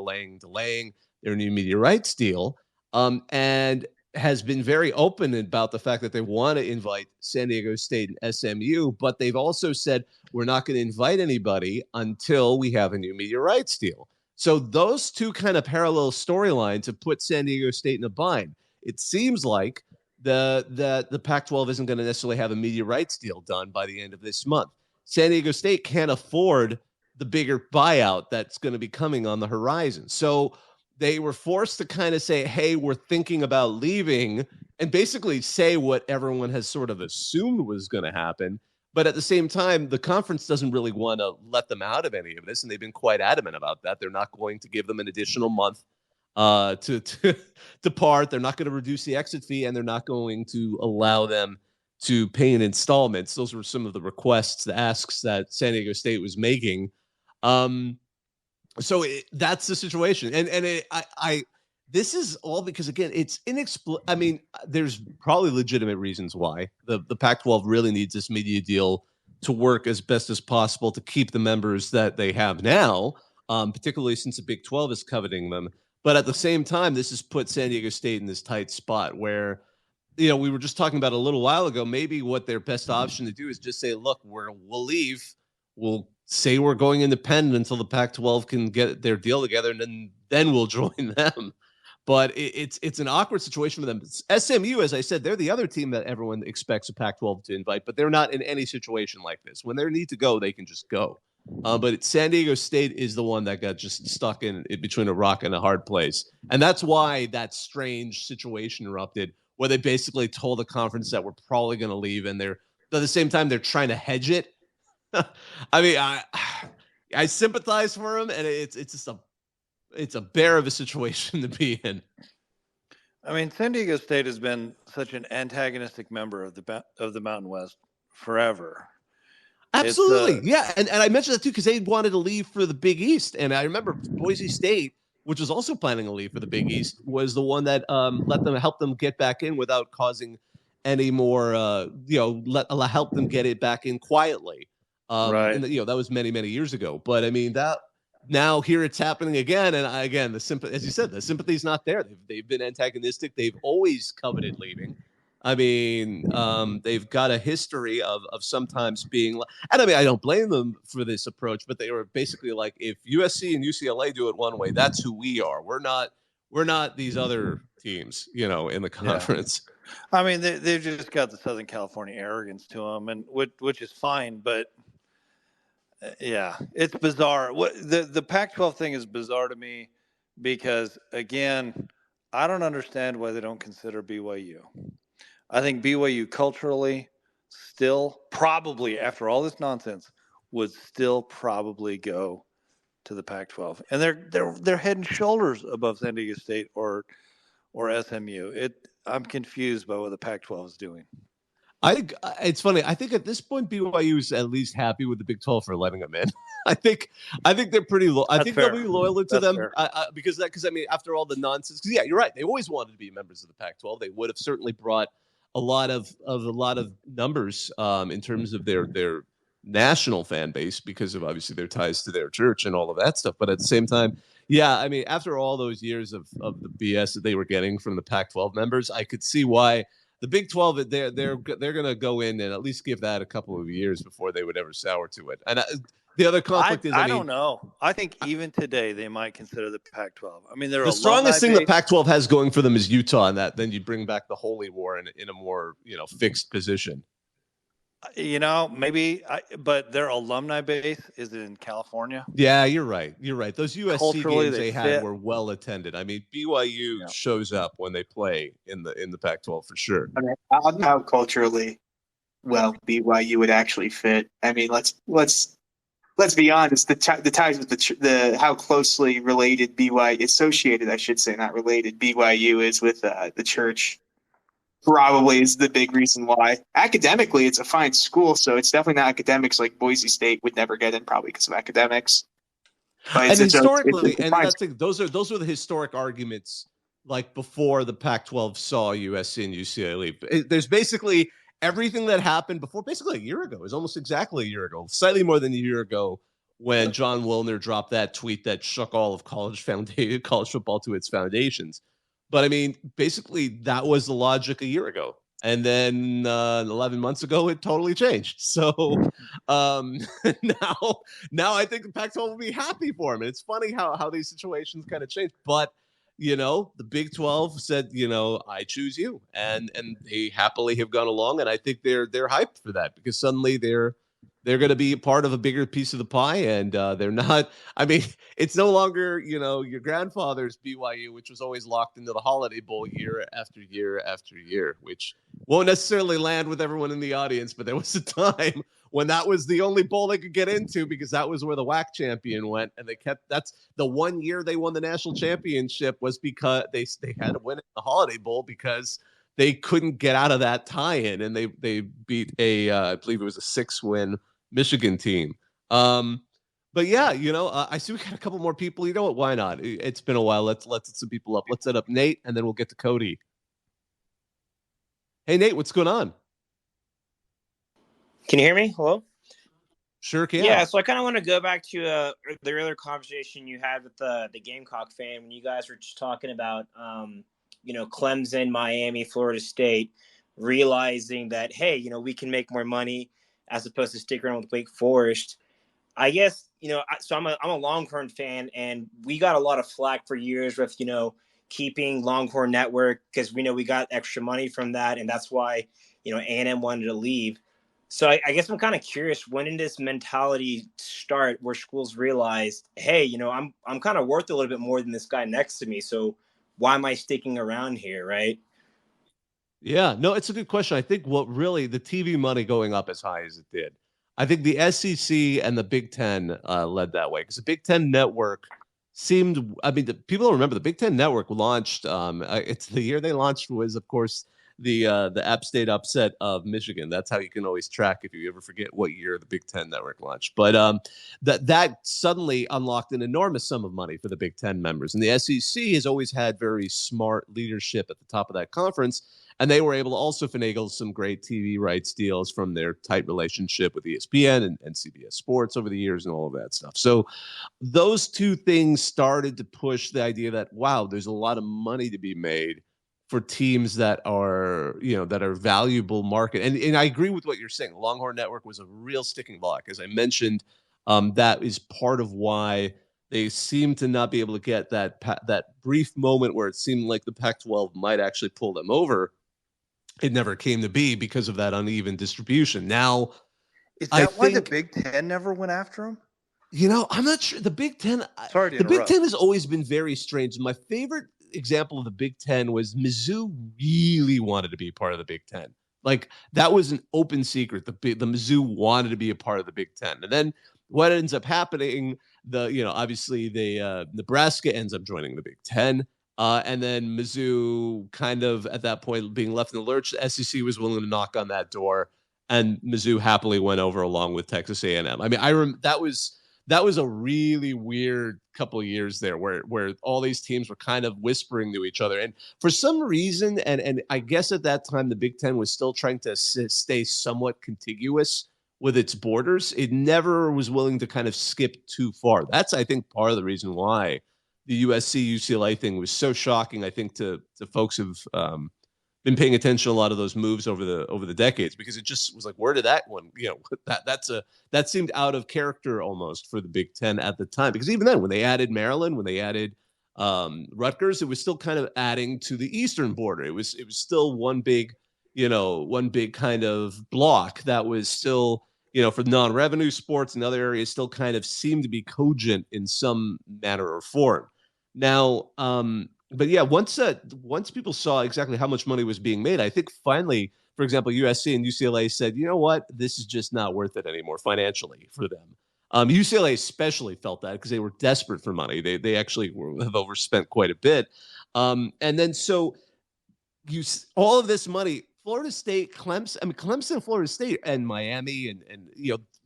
their new media rights deal, and has been very open about the fact that they want to invite San Diego State and SMU, but they've also said we're not going to invite anybody until we have a new media rights deal. So those two kind of parallel storylines have put San Diego State in a bind. It seems like the Pac-12 isn't going to necessarily have a media rights deal done by the end of this month. San Diego State can't afford the bigger buyout that's going to be coming on the horizon. So they were forced to kind of say, hey, we're thinking about leaving, and basically say what everyone has sort of assumed was going to happen. But at the same time, the conference doesn't really want to let them out of any of this, and they've been quite adamant about that. They're not going to give them an additional month to depart. They're not going to reduce the exit fee, and they're not going to allow them to pay in installments. Those were some of the requests, the asks that San Diego State was making. So that's the situation, this is all because, again, it's I mean, there's probably legitimate reasons why the Pac-12 really needs this media deal to work as best as possible to keep the members that they have now, particularly since the Big 12 is coveting them. But at the same time, this has put San Diego State in this tight spot where, we were just talking about a little while ago, maybe what their best option to do is just say, look, we'll leave. We'll say we're going independent until the Pac-12 can get their deal together, and then we'll join them. But it's an awkward situation for them. SMU, as I said, they're the other team that everyone expects a Pac-12 to invite, but they're not in any situation like this. When they need to go, they can just go. But San Diego State is the one that got just stuck in between a rock and a hard place. And that's why that strange situation erupted, where they basically told the conference that we're probably going to leave, and at the same time, they're trying to hedge it. I mean, I sympathize for him, and it's just a bear of a situation to be in. I mean, San Diego State has been such an antagonistic member of the Mountain West forever. Absolutely. Yeah. And I mentioned that too, because they wanted to leave for the Big East. And I remember Boise State, which was also planning to leave for the Big East, was the one that help them get back in without causing any more, help them get it back in quietly. Right. And that was many, many years ago. But I mean, that now here it's happening again. And again, the sympathy, as you said, the sympathy's not there. They've been antagonistic. They've always coveted leaving. I mean, they've got a history of sometimes being, and I mean, I don't blame them for this approach, but they were basically like, if USC and UCLA do it one way, that's who we are. We're not these other teams, in the conference. Yeah. I mean, they've just got the Southern California arrogance to them, and which is fine, but yeah, it's bizarre. What the Pac-12 thing is bizarre to me because, again, I don't understand why they don't consider BYU. I think BYU culturally still probably, after all this nonsense, would still probably go to the Pac-12, and they're head and shoulders above San Diego State or SMU. I'm confused by what the Pac-12 is doing. I think it's funny. I think at this point BYU is at least happy with the Big 12 for letting them in. I think they're pretty low. I think they'll be loyal to them because I mean, after all the nonsense, because you're right. They always wanted to be members of the Pac-12. They would have certainly brought a lot of numbers in terms of their national fan base because of obviously their ties to their church and all of that stuff. But at the same time, I mean, after all those years of the BS that they were getting from the Pac-12 members, I could see why the Big 12 they're going to go in and at least give that a couple of years before they would ever sour to it. And the other conflict I don't know. I think even today they might consider the Pac-12. I mean, they're the strongest thing the Pac-12 has going for them is Utah, and that then you bring back the Holy War in a more fixed position. Maybe, but their alumni base is in California. Yeah, you're right. Those USC games they had were well attended. I mean, BYU shows up when they play in the Pac-12 for sure. I don't know how culturally well BYU would actually fit. I mean, let's be honest. The ties with the how closely related associated, I should say, not related, BYU is with the church. Probably is the big reason why. Academically, it's a fine school, so it's definitely not academics like Boise State would never get in, probably because of academics. But and historically, those are the historic arguments. Like before the Pac-12 saw USC and UCLA, there's basically everything that happened before, basically a year ago. It was almost exactly a year ago, slightly more than a year ago, when John Wilner dropped that tweet that shook all of college football to its foundations. But I mean, basically, that was the logic a year ago. And then 11 months ago, it totally changed. So now I think the Pac-12 will be happy for him. And it's funny how these situations kind of change. But, the Big 12 said, I choose you. And they happily have gone along. And I think they're hyped for that because suddenly they're going to be part of a bigger piece of the pie. And they're not, I mean, it's no longer, your grandfather's BYU, which was always locked into the Holiday Bowl year after year after year, which won't necessarily land with everyone in the audience. But there was a time when that was the only bowl they could get into because that was where the WAC champion went. And that's the 1 year they won the national championship was because they had to win the Holiday Bowl because they couldn't get out of that tie-in. And they beat I believe it was a 6-win Michigan team. But yeah, I see we got a couple more people. You know what? Why not? It's been a while. Let's let some people up. Let's set up Nate, and then we'll get to Cody. Hey, Nate, what's going on? Can you hear me? Hello? Sure can. Yeah, so I kind of want to go back to the earlier conversation you had with the Gamecock fan when you guys were just talking about, Clemson, Miami, Florida State, realizing that, hey, we can make more money as opposed to stick around with Wake Forest. I guess, so I'm a Longhorn fan, and we got a lot of flack for years with, keeping Longhorn Network because we know we got extra money from that, and that's why, A&M wanted to leave. So I guess I'm kind of curious, when did this mentality start where schools realized, hey, I'm kind of worth a little bit more than this guy next to me, so why am I sticking around here, right? Yeah, no, it's a good question. I think what really the TV money going up as high as it did, I think the SEC and the Big Ten led that way because the Big Ten Network seemed, I mean, people don't remember the Big Ten Network launched, it's the year they launched was, of course, the App State upset of Michigan. That's how you can always track if you ever forget what year the Big Ten Network launched. But that suddenly unlocked an enormous sum of money for the Big Ten members, and the SEC has always had very smart leadership at the top of that conference. And they were able to also finagle some great TV rights deals from their tight relationship with ESPN and CBS Sports over the years and all of that stuff. So those two things started to push the idea that, wow, there's a lot of money to be made for teams that are, that are valuable market. And I agree with what you're saying. Longhorn Network was a real sticking block. As I mentioned, that is part of why they seem to not be able to get that brief moment where it seemed like the Pac-12 might actually pull them over. It never came to be because of that uneven distribution. Now, is that why the Big Ten never went after him? I'm not sure. The Big Ten. Sorry to interrupt. Big Ten has always been very strange. My favorite example of the Big Ten was Mizzou really wanted to be part of the Big Ten. Like, that was an open secret. The Mizzou wanted to be a part of the Big Ten, and then what ends up happening? Obviously Nebraska ends up joining the Big Ten. And then Mizzou kind of at that point being left in the lurch, the SEC was willing to knock on that door, and Mizzou happily went over along with Texas A&M. I mean, that was a really weird couple of years there where all these teams were kind of whispering to each other. And for some reason, and I guess at that time, the Big Ten was still trying to stay somewhat contiguous with its borders. It never was willing to kind of skip too far. That's, I think, part of the reason why the USC UCLA thing was so shocking, I think, to folks who've been paying attention to a lot of those moves over the decades, because it just was like, where did that one, that seemed out of character almost for the Big Ten at the time. Because even then, when they added Maryland, when they added Rutgers, it was still kind of adding to the eastern border. It was still one big kind of block that was still, for non-revenue sports and other areas, still kind of seemed to be cogent in some manner or form. Now, but yeah, once people saw exactly how much money was being made, I think finally, for example, USC and UCLA said, you know what, this is just not worth it anymore financially for them. UCLA especially felt that because they were desperate for money. They actually have overspent quite a bit. And then so all of this money, Florida State, Clemson, Florida State, and Miami, and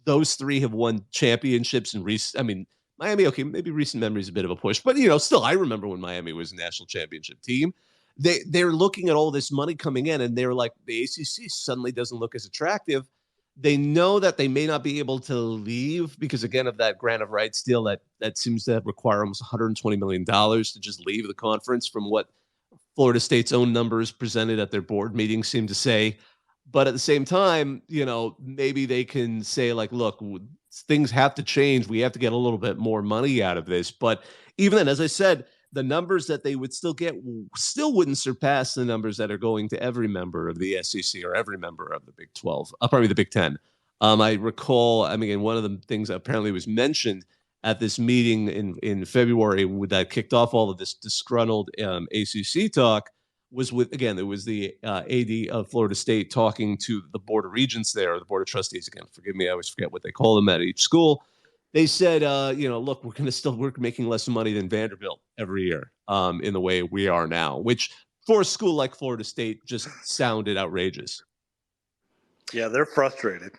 those three have won championships in recent. I mean, Miami, okay, maybe recent memory is a bit of a push, but still, I remember when Miami was a national championship team. They're looking at all this money coming in, and they're like, the ACC suddenly doesn't look as attractive. They know that they may not be able to leave because, again, of that grant of rights deal that seems to require almost $120 million to just leave the conference, from what Florida State's own numbers presented at their board meeting seem to say. But at the same time, maybe they can say, like, look, things have to change. We have to get a little bit more money out of this. But even then, as I said, the numbers that they would still get still wouldn't surpass the numbers that are going to every member of the SEC or every member of the Big 12, probably the Big 10. I recall, one of the things that apparently was mentioned at this meeting in February that kicked off all of this disgruntled ACC talk was it was the AD of Florida State talking to the Board of Regents there, or the Board of Trustees. Again, forgive me, I always forget what they call them at each school. They said, look, we're making less money than Vanderbilt every year in the way we are now, which for a school like Florida State just sounded outrageous. Yeah, they're frustrated.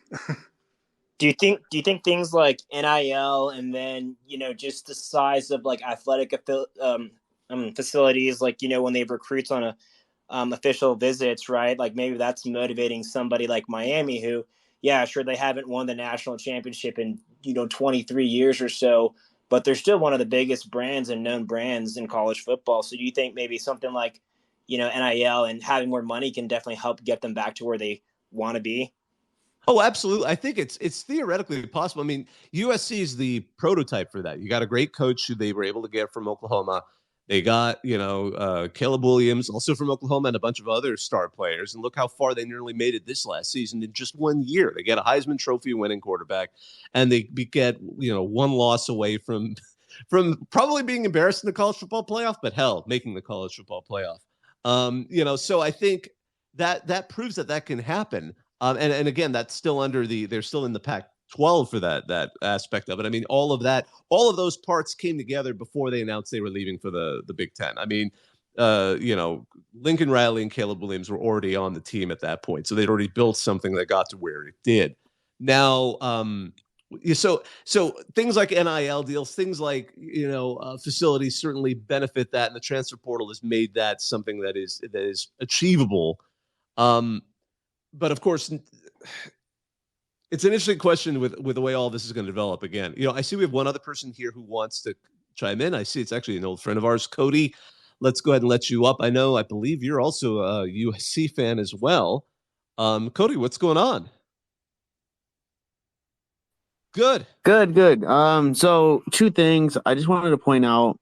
Do you think things like NIL and then, just the size of like athletic facilities, like, when they have recruits on official visits, right? Like maybe that's motivating somebody like Miami who, yeah, sure, they haven't won the national championship in, 23 years or so, but they're still one of the biggest brands and known brands in college football. So do you think maybe something like, NIL and having more money can definitely help get them back to where they want to be? Oh, absolutely. I think it's theoretically possible. I mean, USC is the prototype for that. You got a great coach who they were able to get from Oklahoma. They got, Caleb Williams, also from Oklahoma, and a bunch of other star players. And look how far they nearly made it this last season in just 1 year. They get a Heisman Trophy winning quarterback, and they get, one loss away from probably being embarrassed in the college football playoff, but hell, making the college football playoff. So I think that proves that can happen. And again, that's still they're still in the Pac-12 for that aspect of it. I mean, all of those parts came together before they announced they were leaving for the Big Ten. I mean, Lincoln Riley and Caleb Williams were already on the team at that point, so they'd already built something that got to where it did. Now, so things like NIL deals, things like facilities certainly benefit that, and the transfer portal has made that something that is achievable. But of course, it's an interesting question with the way all this is going to develop. Again, I see we have one other person here who wants to chime in. I see it's actually an old friend of ours, Cody. Let's go ahead and let you up. I believe you're also a USC fan as well. Cody, what's going on? Good. So two things. I just wanted to point out.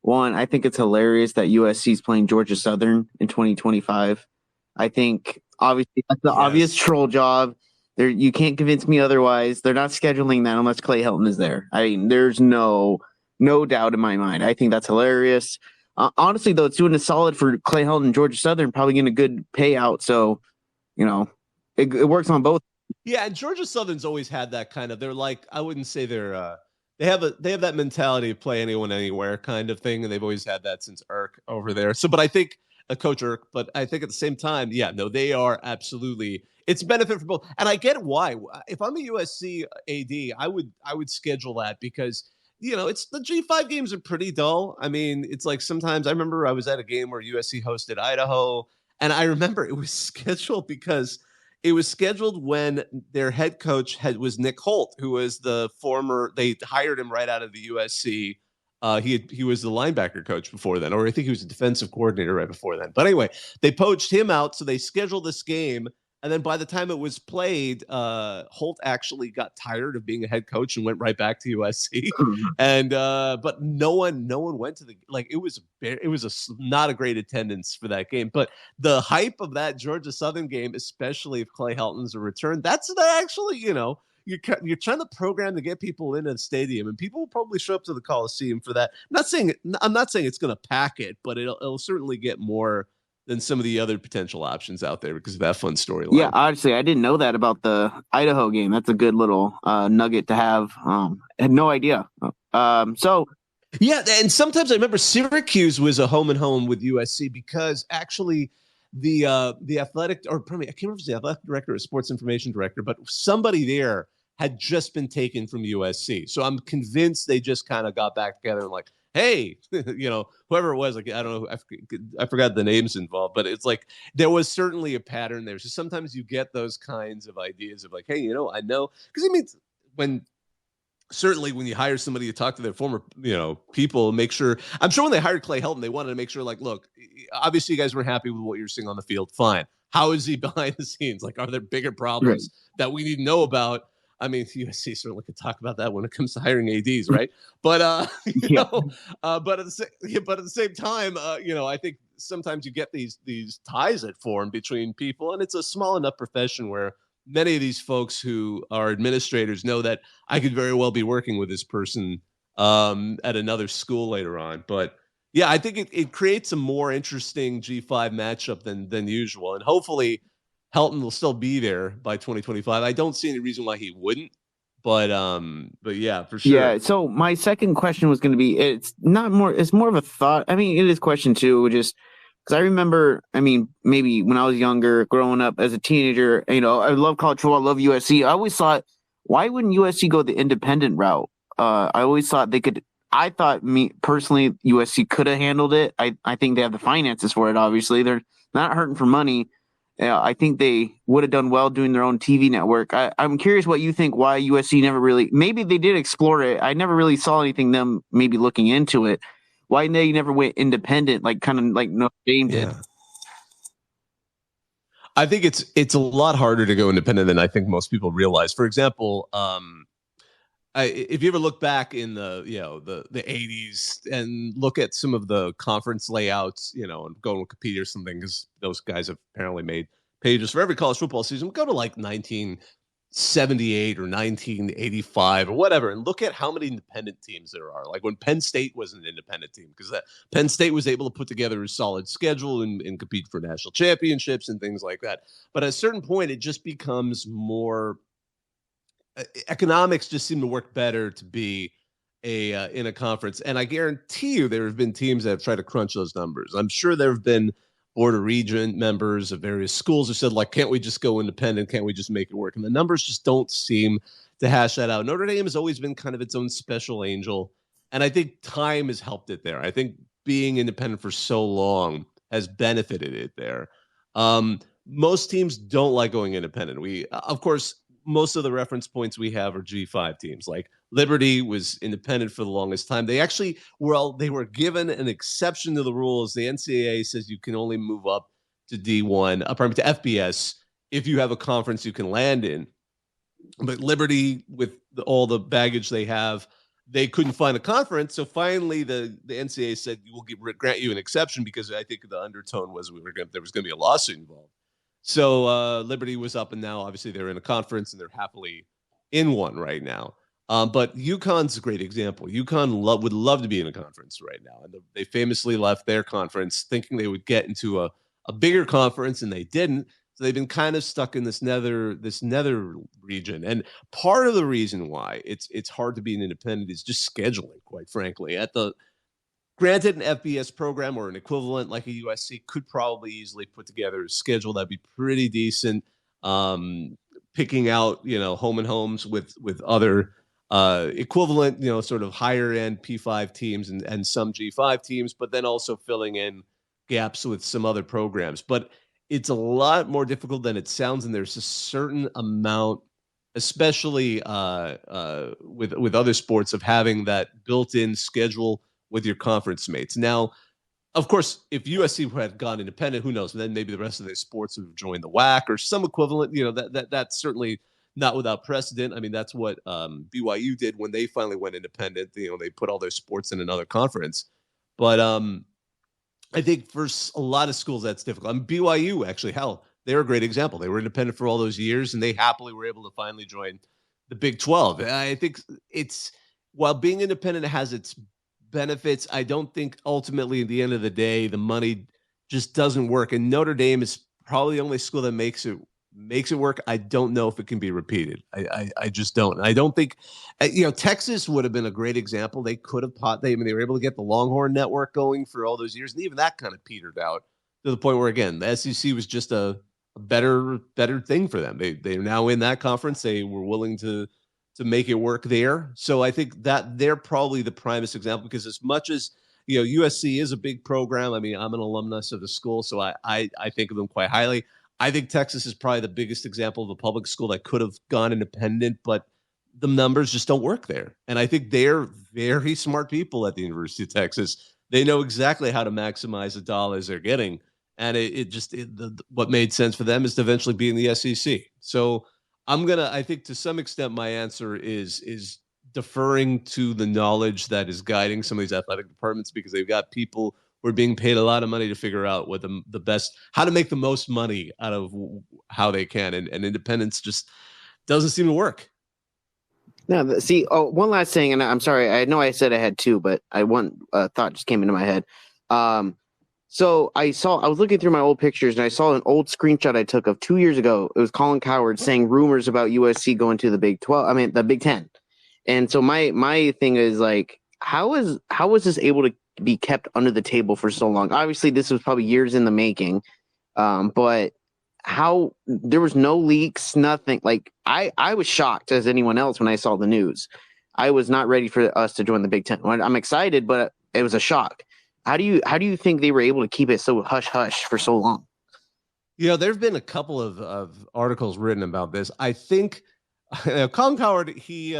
One, I think it's hilarious that USC is playing Georgia Southern in 2025. I think obviously that's the obvious troll job. You can't convince me otherwise. They're not scheduling that unless Clay Helton is there. I mean, there's no doubt in my mind. I think that's hilarious. Honestly, though, it's doing a solid for Clay Helton and Georgia Southern, probably getting a good payout. So, it works on both. Yeah, and Georgia Southern's always had that kind of. They're like, I wouldn't say they're. They have that mentality of play anyone anywhere kind of thing, and they've always had that since Irk over there. So, but I think Coach Irk, but I think at the same time, they are absolutely. It's benefit for both, and I get why. If I'm a USC AD, I would schedule that because it's the G5 games are pretty dull. I mean, it's like sometimes I remember I was at a game where USC hosted Idaho, and I remember it was scheduled because it was scheduled when their head coach was Nick Holt, who was the former. They hired him right out of the USC. He was the linebacker coach before then, or I think he was a defensive coordinator right before then. But anyway, they poached him out, so they scheduled this game. And then by the time it was played, Holt actually got tired of being a head coach and went right back to USC. And but no one went to it was not a great attendance for that game. But the hype of that Georgia Southern game, especially if Clay Helton's a return, that's actually you're trying to program to get people into the stadium, and people will probably show up to the Coliseum for that. I'm not saying it's going to pack it, but it'll certainly get more than some of the other potential options out there because of that fun storyline. Yeah, honestly, I didn't know that about the Idaho game. That's a good little nugget to have. I had no idea. Yeah, and sometimes I remember Syracuse was a home and home with USC because actually the athletic, or pardon me, I can't remember if it was the athletic director or sports information director, but somebody there had just been taken from USC. So I'm convinced they just kind of got back together and like, hey, whoever it was, like, I don't know, I forgot the names involved, but it's like there was certainly a pattern there. So sometimes you get those kinds of ideas of like, hey, I know, because it means when you hire somebody to talk to their former, people, make sure. I'm sure when they hired Clay Helton, they wanted to make sure, like, look, obviously you guys were happy with what you're seeing on the field. Fine. How is he behind the scenes? Like, are there bigger problems that we need to know about? I mean, USC certainly could talk about that when it comes to hiring ADs, right? But but at the same time, I think sometimes you get these ties that form between people, and it's a small enough profession where many of these folks who are administrators know that I could very well be working with this person at another school later on. But yeah, I think it creates a more interesting G5 matchup than usual, and hopefully Helton will still be there by 2025. I don't see any reason why he wouldn't, but yeah, for sure. Yeah. So my second question was going to be, it's more of a thought. I mean, it is question too, just because I remember, maybe when I was younger, growing up as a teenager, I love college football, I love USC. I always thought, why wouldn't USC go the independent route? I always thought they could. I thought, me personally, USC could have handled it. I think they have the finances for it. Obviously, they're not hurting for money. I think they would have done well doing their own TV network. I'm curious what you think, why USC never really, maybe they did explore it. I never really saw anything them maybe looking into it. Why they never went independent, like kind of like Notre Dame did. I think it's a lot harder to go independent than I think most people realize. For example, if you ever look back in the 80s and look at some of the conference layouts, and go on Wikipedia or something, because those guys have apparently made pages for every college football season. Go to like 1978 or 1985 or whatever, and look at how many independent teams there are. Like when Penn State was an independent team, because Penn State was able to put together a solid schedule and compete for national championships and things like that. But at a certain point, it just becomes more. Economics just seem to work better to be in a conference. And I guarantee you there have been teams that have tried to crunch those numbers. I'm sure there have been board of regent members of various schools who said, like, can't we just go independent? Can't we just make it work? And the numbers just don't seem to hash that out. Notre Dame has always been kind of its own special angel. And I think time has helped it there. I think being independent for so long has benefited it there. Most teams don't like going independent. Of course, most of the reference points we have are G5 teams. Like Liberty was independent for the longest time. They actually, they were given an exception to the rules. The NCAA says you can only move up to D1, to FBS, if you have a conference you can land in. But Liberty, with all the baggage they have, they couldn't find a conference. So finally, the NCAA said, we'll grant you an exception, because I think the undertone was there was going to be a lawsuit involved. So Liberty was up, and now obviously they're in a conference and they're happily in one right now. But UConn's a great example. UConn would love to be in a conference right now. And they famously left their conference thinking they would get into a bigger conference, and they didn't. So they've been kind of stuck in this nether region. And part of the reason why it's hard to be an independent is just scheduling, quite frankly. Granted, an FBS program or an equivalent like a USC could probably easily put together a schedule that'd be pretty decent, picking out, home and homes with other equivalent, sort of higher end P5 teams and some G5 teams, but then also filling in gaps with some other programs. But it's a lot more difficult than it sounds, and there's a certain amount, especially with other sports, of having that built-in schedule with your conference mates. Now, of course, if USC had gone independent, who knows? Then maybe the rest of their sports would have joined the WAC or some equivalent. That's certainly not without precedent. I mean, that's what BYU did when they finally went independent. They put all their sports in another conference. But I think for a lot of schools that's difficult. BYU, actually, hell, they're a great example. They were independent for all those years, and they happily were able to finally join the Big 12. I think while being independent has its benefits, I don't think ultimately at the end of the day the money just doesn't work. And Notre Dame is probably the only school that makes it work. I don't know if it can be repeated. I just don't. And I don't think Texas would have been a great example. They could have they were able to get the Longhorn Network going for all those years, and even that kind of petered out to the point where, again, the SEC was just a better thing for them. They're now in that conference. They were willing to make it work there. So I think that they're probably the primest example, because as much as USC is a big program, I mean, I'm an alumnus of the school, so I think of them quite highly. I think Texas is probably the biggest example of a public school that could have gone independent, but the numbers just don't work there. And I think they're very smart people at the University of Texas. They know exactly how to maximize the dollars they're getting. And what made sense for them is to eventually be in the SEC. So I think to some extent my answer is deferring to the knowledge that is guiding some of these athletic departments, because they've got people who are being paid a lot of money to figure out what the best, how to make the most money out of how they can. And independence just doesn't seem to work. No, see, one last thing, and I'm sorry, I know I said I had two, but one thought just came into my head. So I was looking through my old pictures, and I saw an old screenshot I took of 2 years ago. It was Colin Cowherd saying rumors about USC going to the the Big Ten. And so my thing is, like, how was this able to be kept under the table for so long? Obviously, this was probably years in the making, but how there was no leaks, nothing. Like, I was shocked as anyone else when I saw the news. I was not ready for us to join the Big Ten. I'm excited, but it was a shock. How do you think they were able to keep it so hush hush for so long? There have been a couple of articles written about this. I think Colin Cowherd, he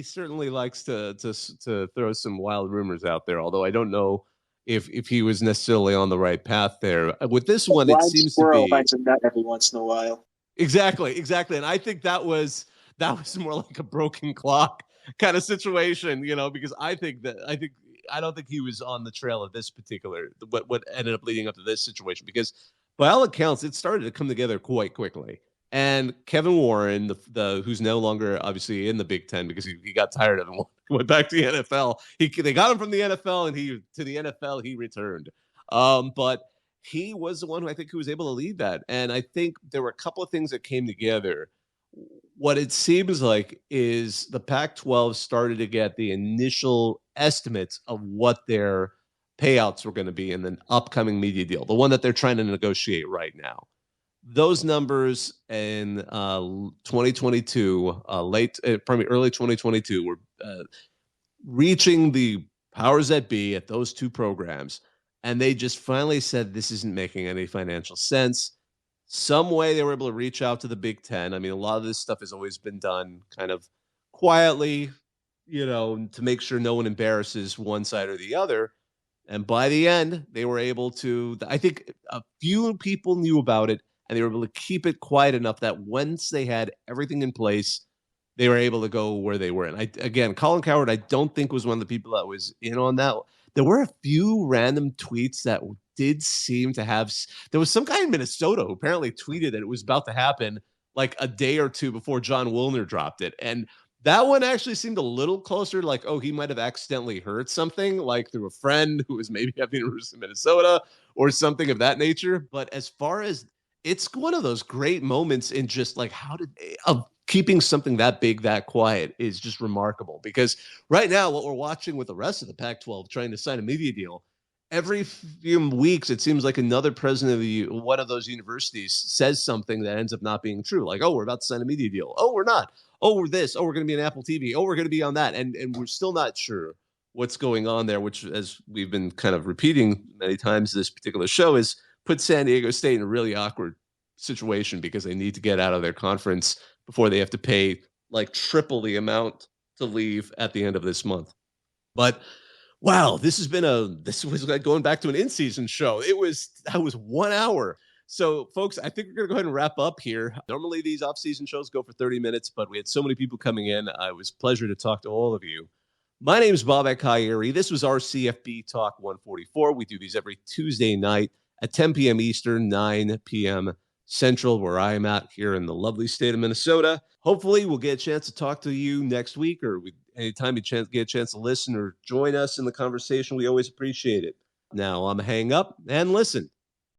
certainly likes to throw some wild rumors out there. Although I don't know if he was necessarily on the right path there. With this one, it seems to be bites a nut every once in a while. Exactly, and I think that was more like a broken clock kind of situation, because I don't think he was on the trail of this particular what ended up leading up to this situation, because by all accounts it started to come together quite quickly. And Kevin Warren, the who's no longer obviously in the Big Ten because he got tired of him, went back to the NFL. They got him from the NFL, and he returned. But he was the one who was able to lead that. And I think there were a couple of things that came together. what it seems like is the Pac-12 started to get the initial estimates of what their payouts were going to be in the upcoming media deal, the one that they're trying to negotiate right now. Those numbers in 2022, early 2022, were reaching the powers that be at those two programs, and they just finally said this isn't making any financial sense. Some way they were able to reach out to the Big Ten. I mean, a lot of this stuff has always been done kind of quietly, to make sure no one embarrasses one side or the other. And by the end, they were able to, I think a few people knew about it, and they were able to keep it quiet enough that once they had everything in place, they were able to go where they were. And again, Colin Cowherd, I don't think was one of the people that was in on that. There were a few random tweets that did seem to have. There was some guy in Minnesota who apparently tweeted that it was about to happen like a day or two before John Wilner dropped it. And that one actually seemed a little closer, like, oh, he might have accidentally heard something, like through a friend who was maybe at the University of Minnesota or something of that nature. But as far as, it's one of those great moments in just like of keeping something that big, that quiet is just remarkable. Because right now, what we're watching with the rest of the Pac-12 trying to sign a media deal, every few weeks, it seems like another president of one of those universities says something that ends up not being true. Like, oh, we're about to sign a media deal. Oh, we're not. Oh, we're this. Oh, we're going to be on Apple TV. Oh, we're going to be on that. And we're still not sure what's going on there, which, as we've been kind of repeating many times this particular show, is put San Diego State in a really awkward situation because they need to get out of their conference before they have to pay like triple the amount to leave at the end of this month. But wow, this was like going back to an in-season show. That was 1 hour. So, folks, I think we're going to go ahead and wrap up here. Normally, these off-season shows go for 30 minutes, but we had so many people coming in. It was a pleasure to talk to all of you. My name is Bob Akayeri. This was our CFB Talk 144. We do these every Tuesday night at 10 p.m. Eastern, 9 p.m. Central, where I am at here in the lovely state of Minnesota. Hopefully, we'll get a chance to talk to you next week, or anytime you get a chance to listen or join us in the conversation. We always appreciate it. Now, I'm hang up and listen.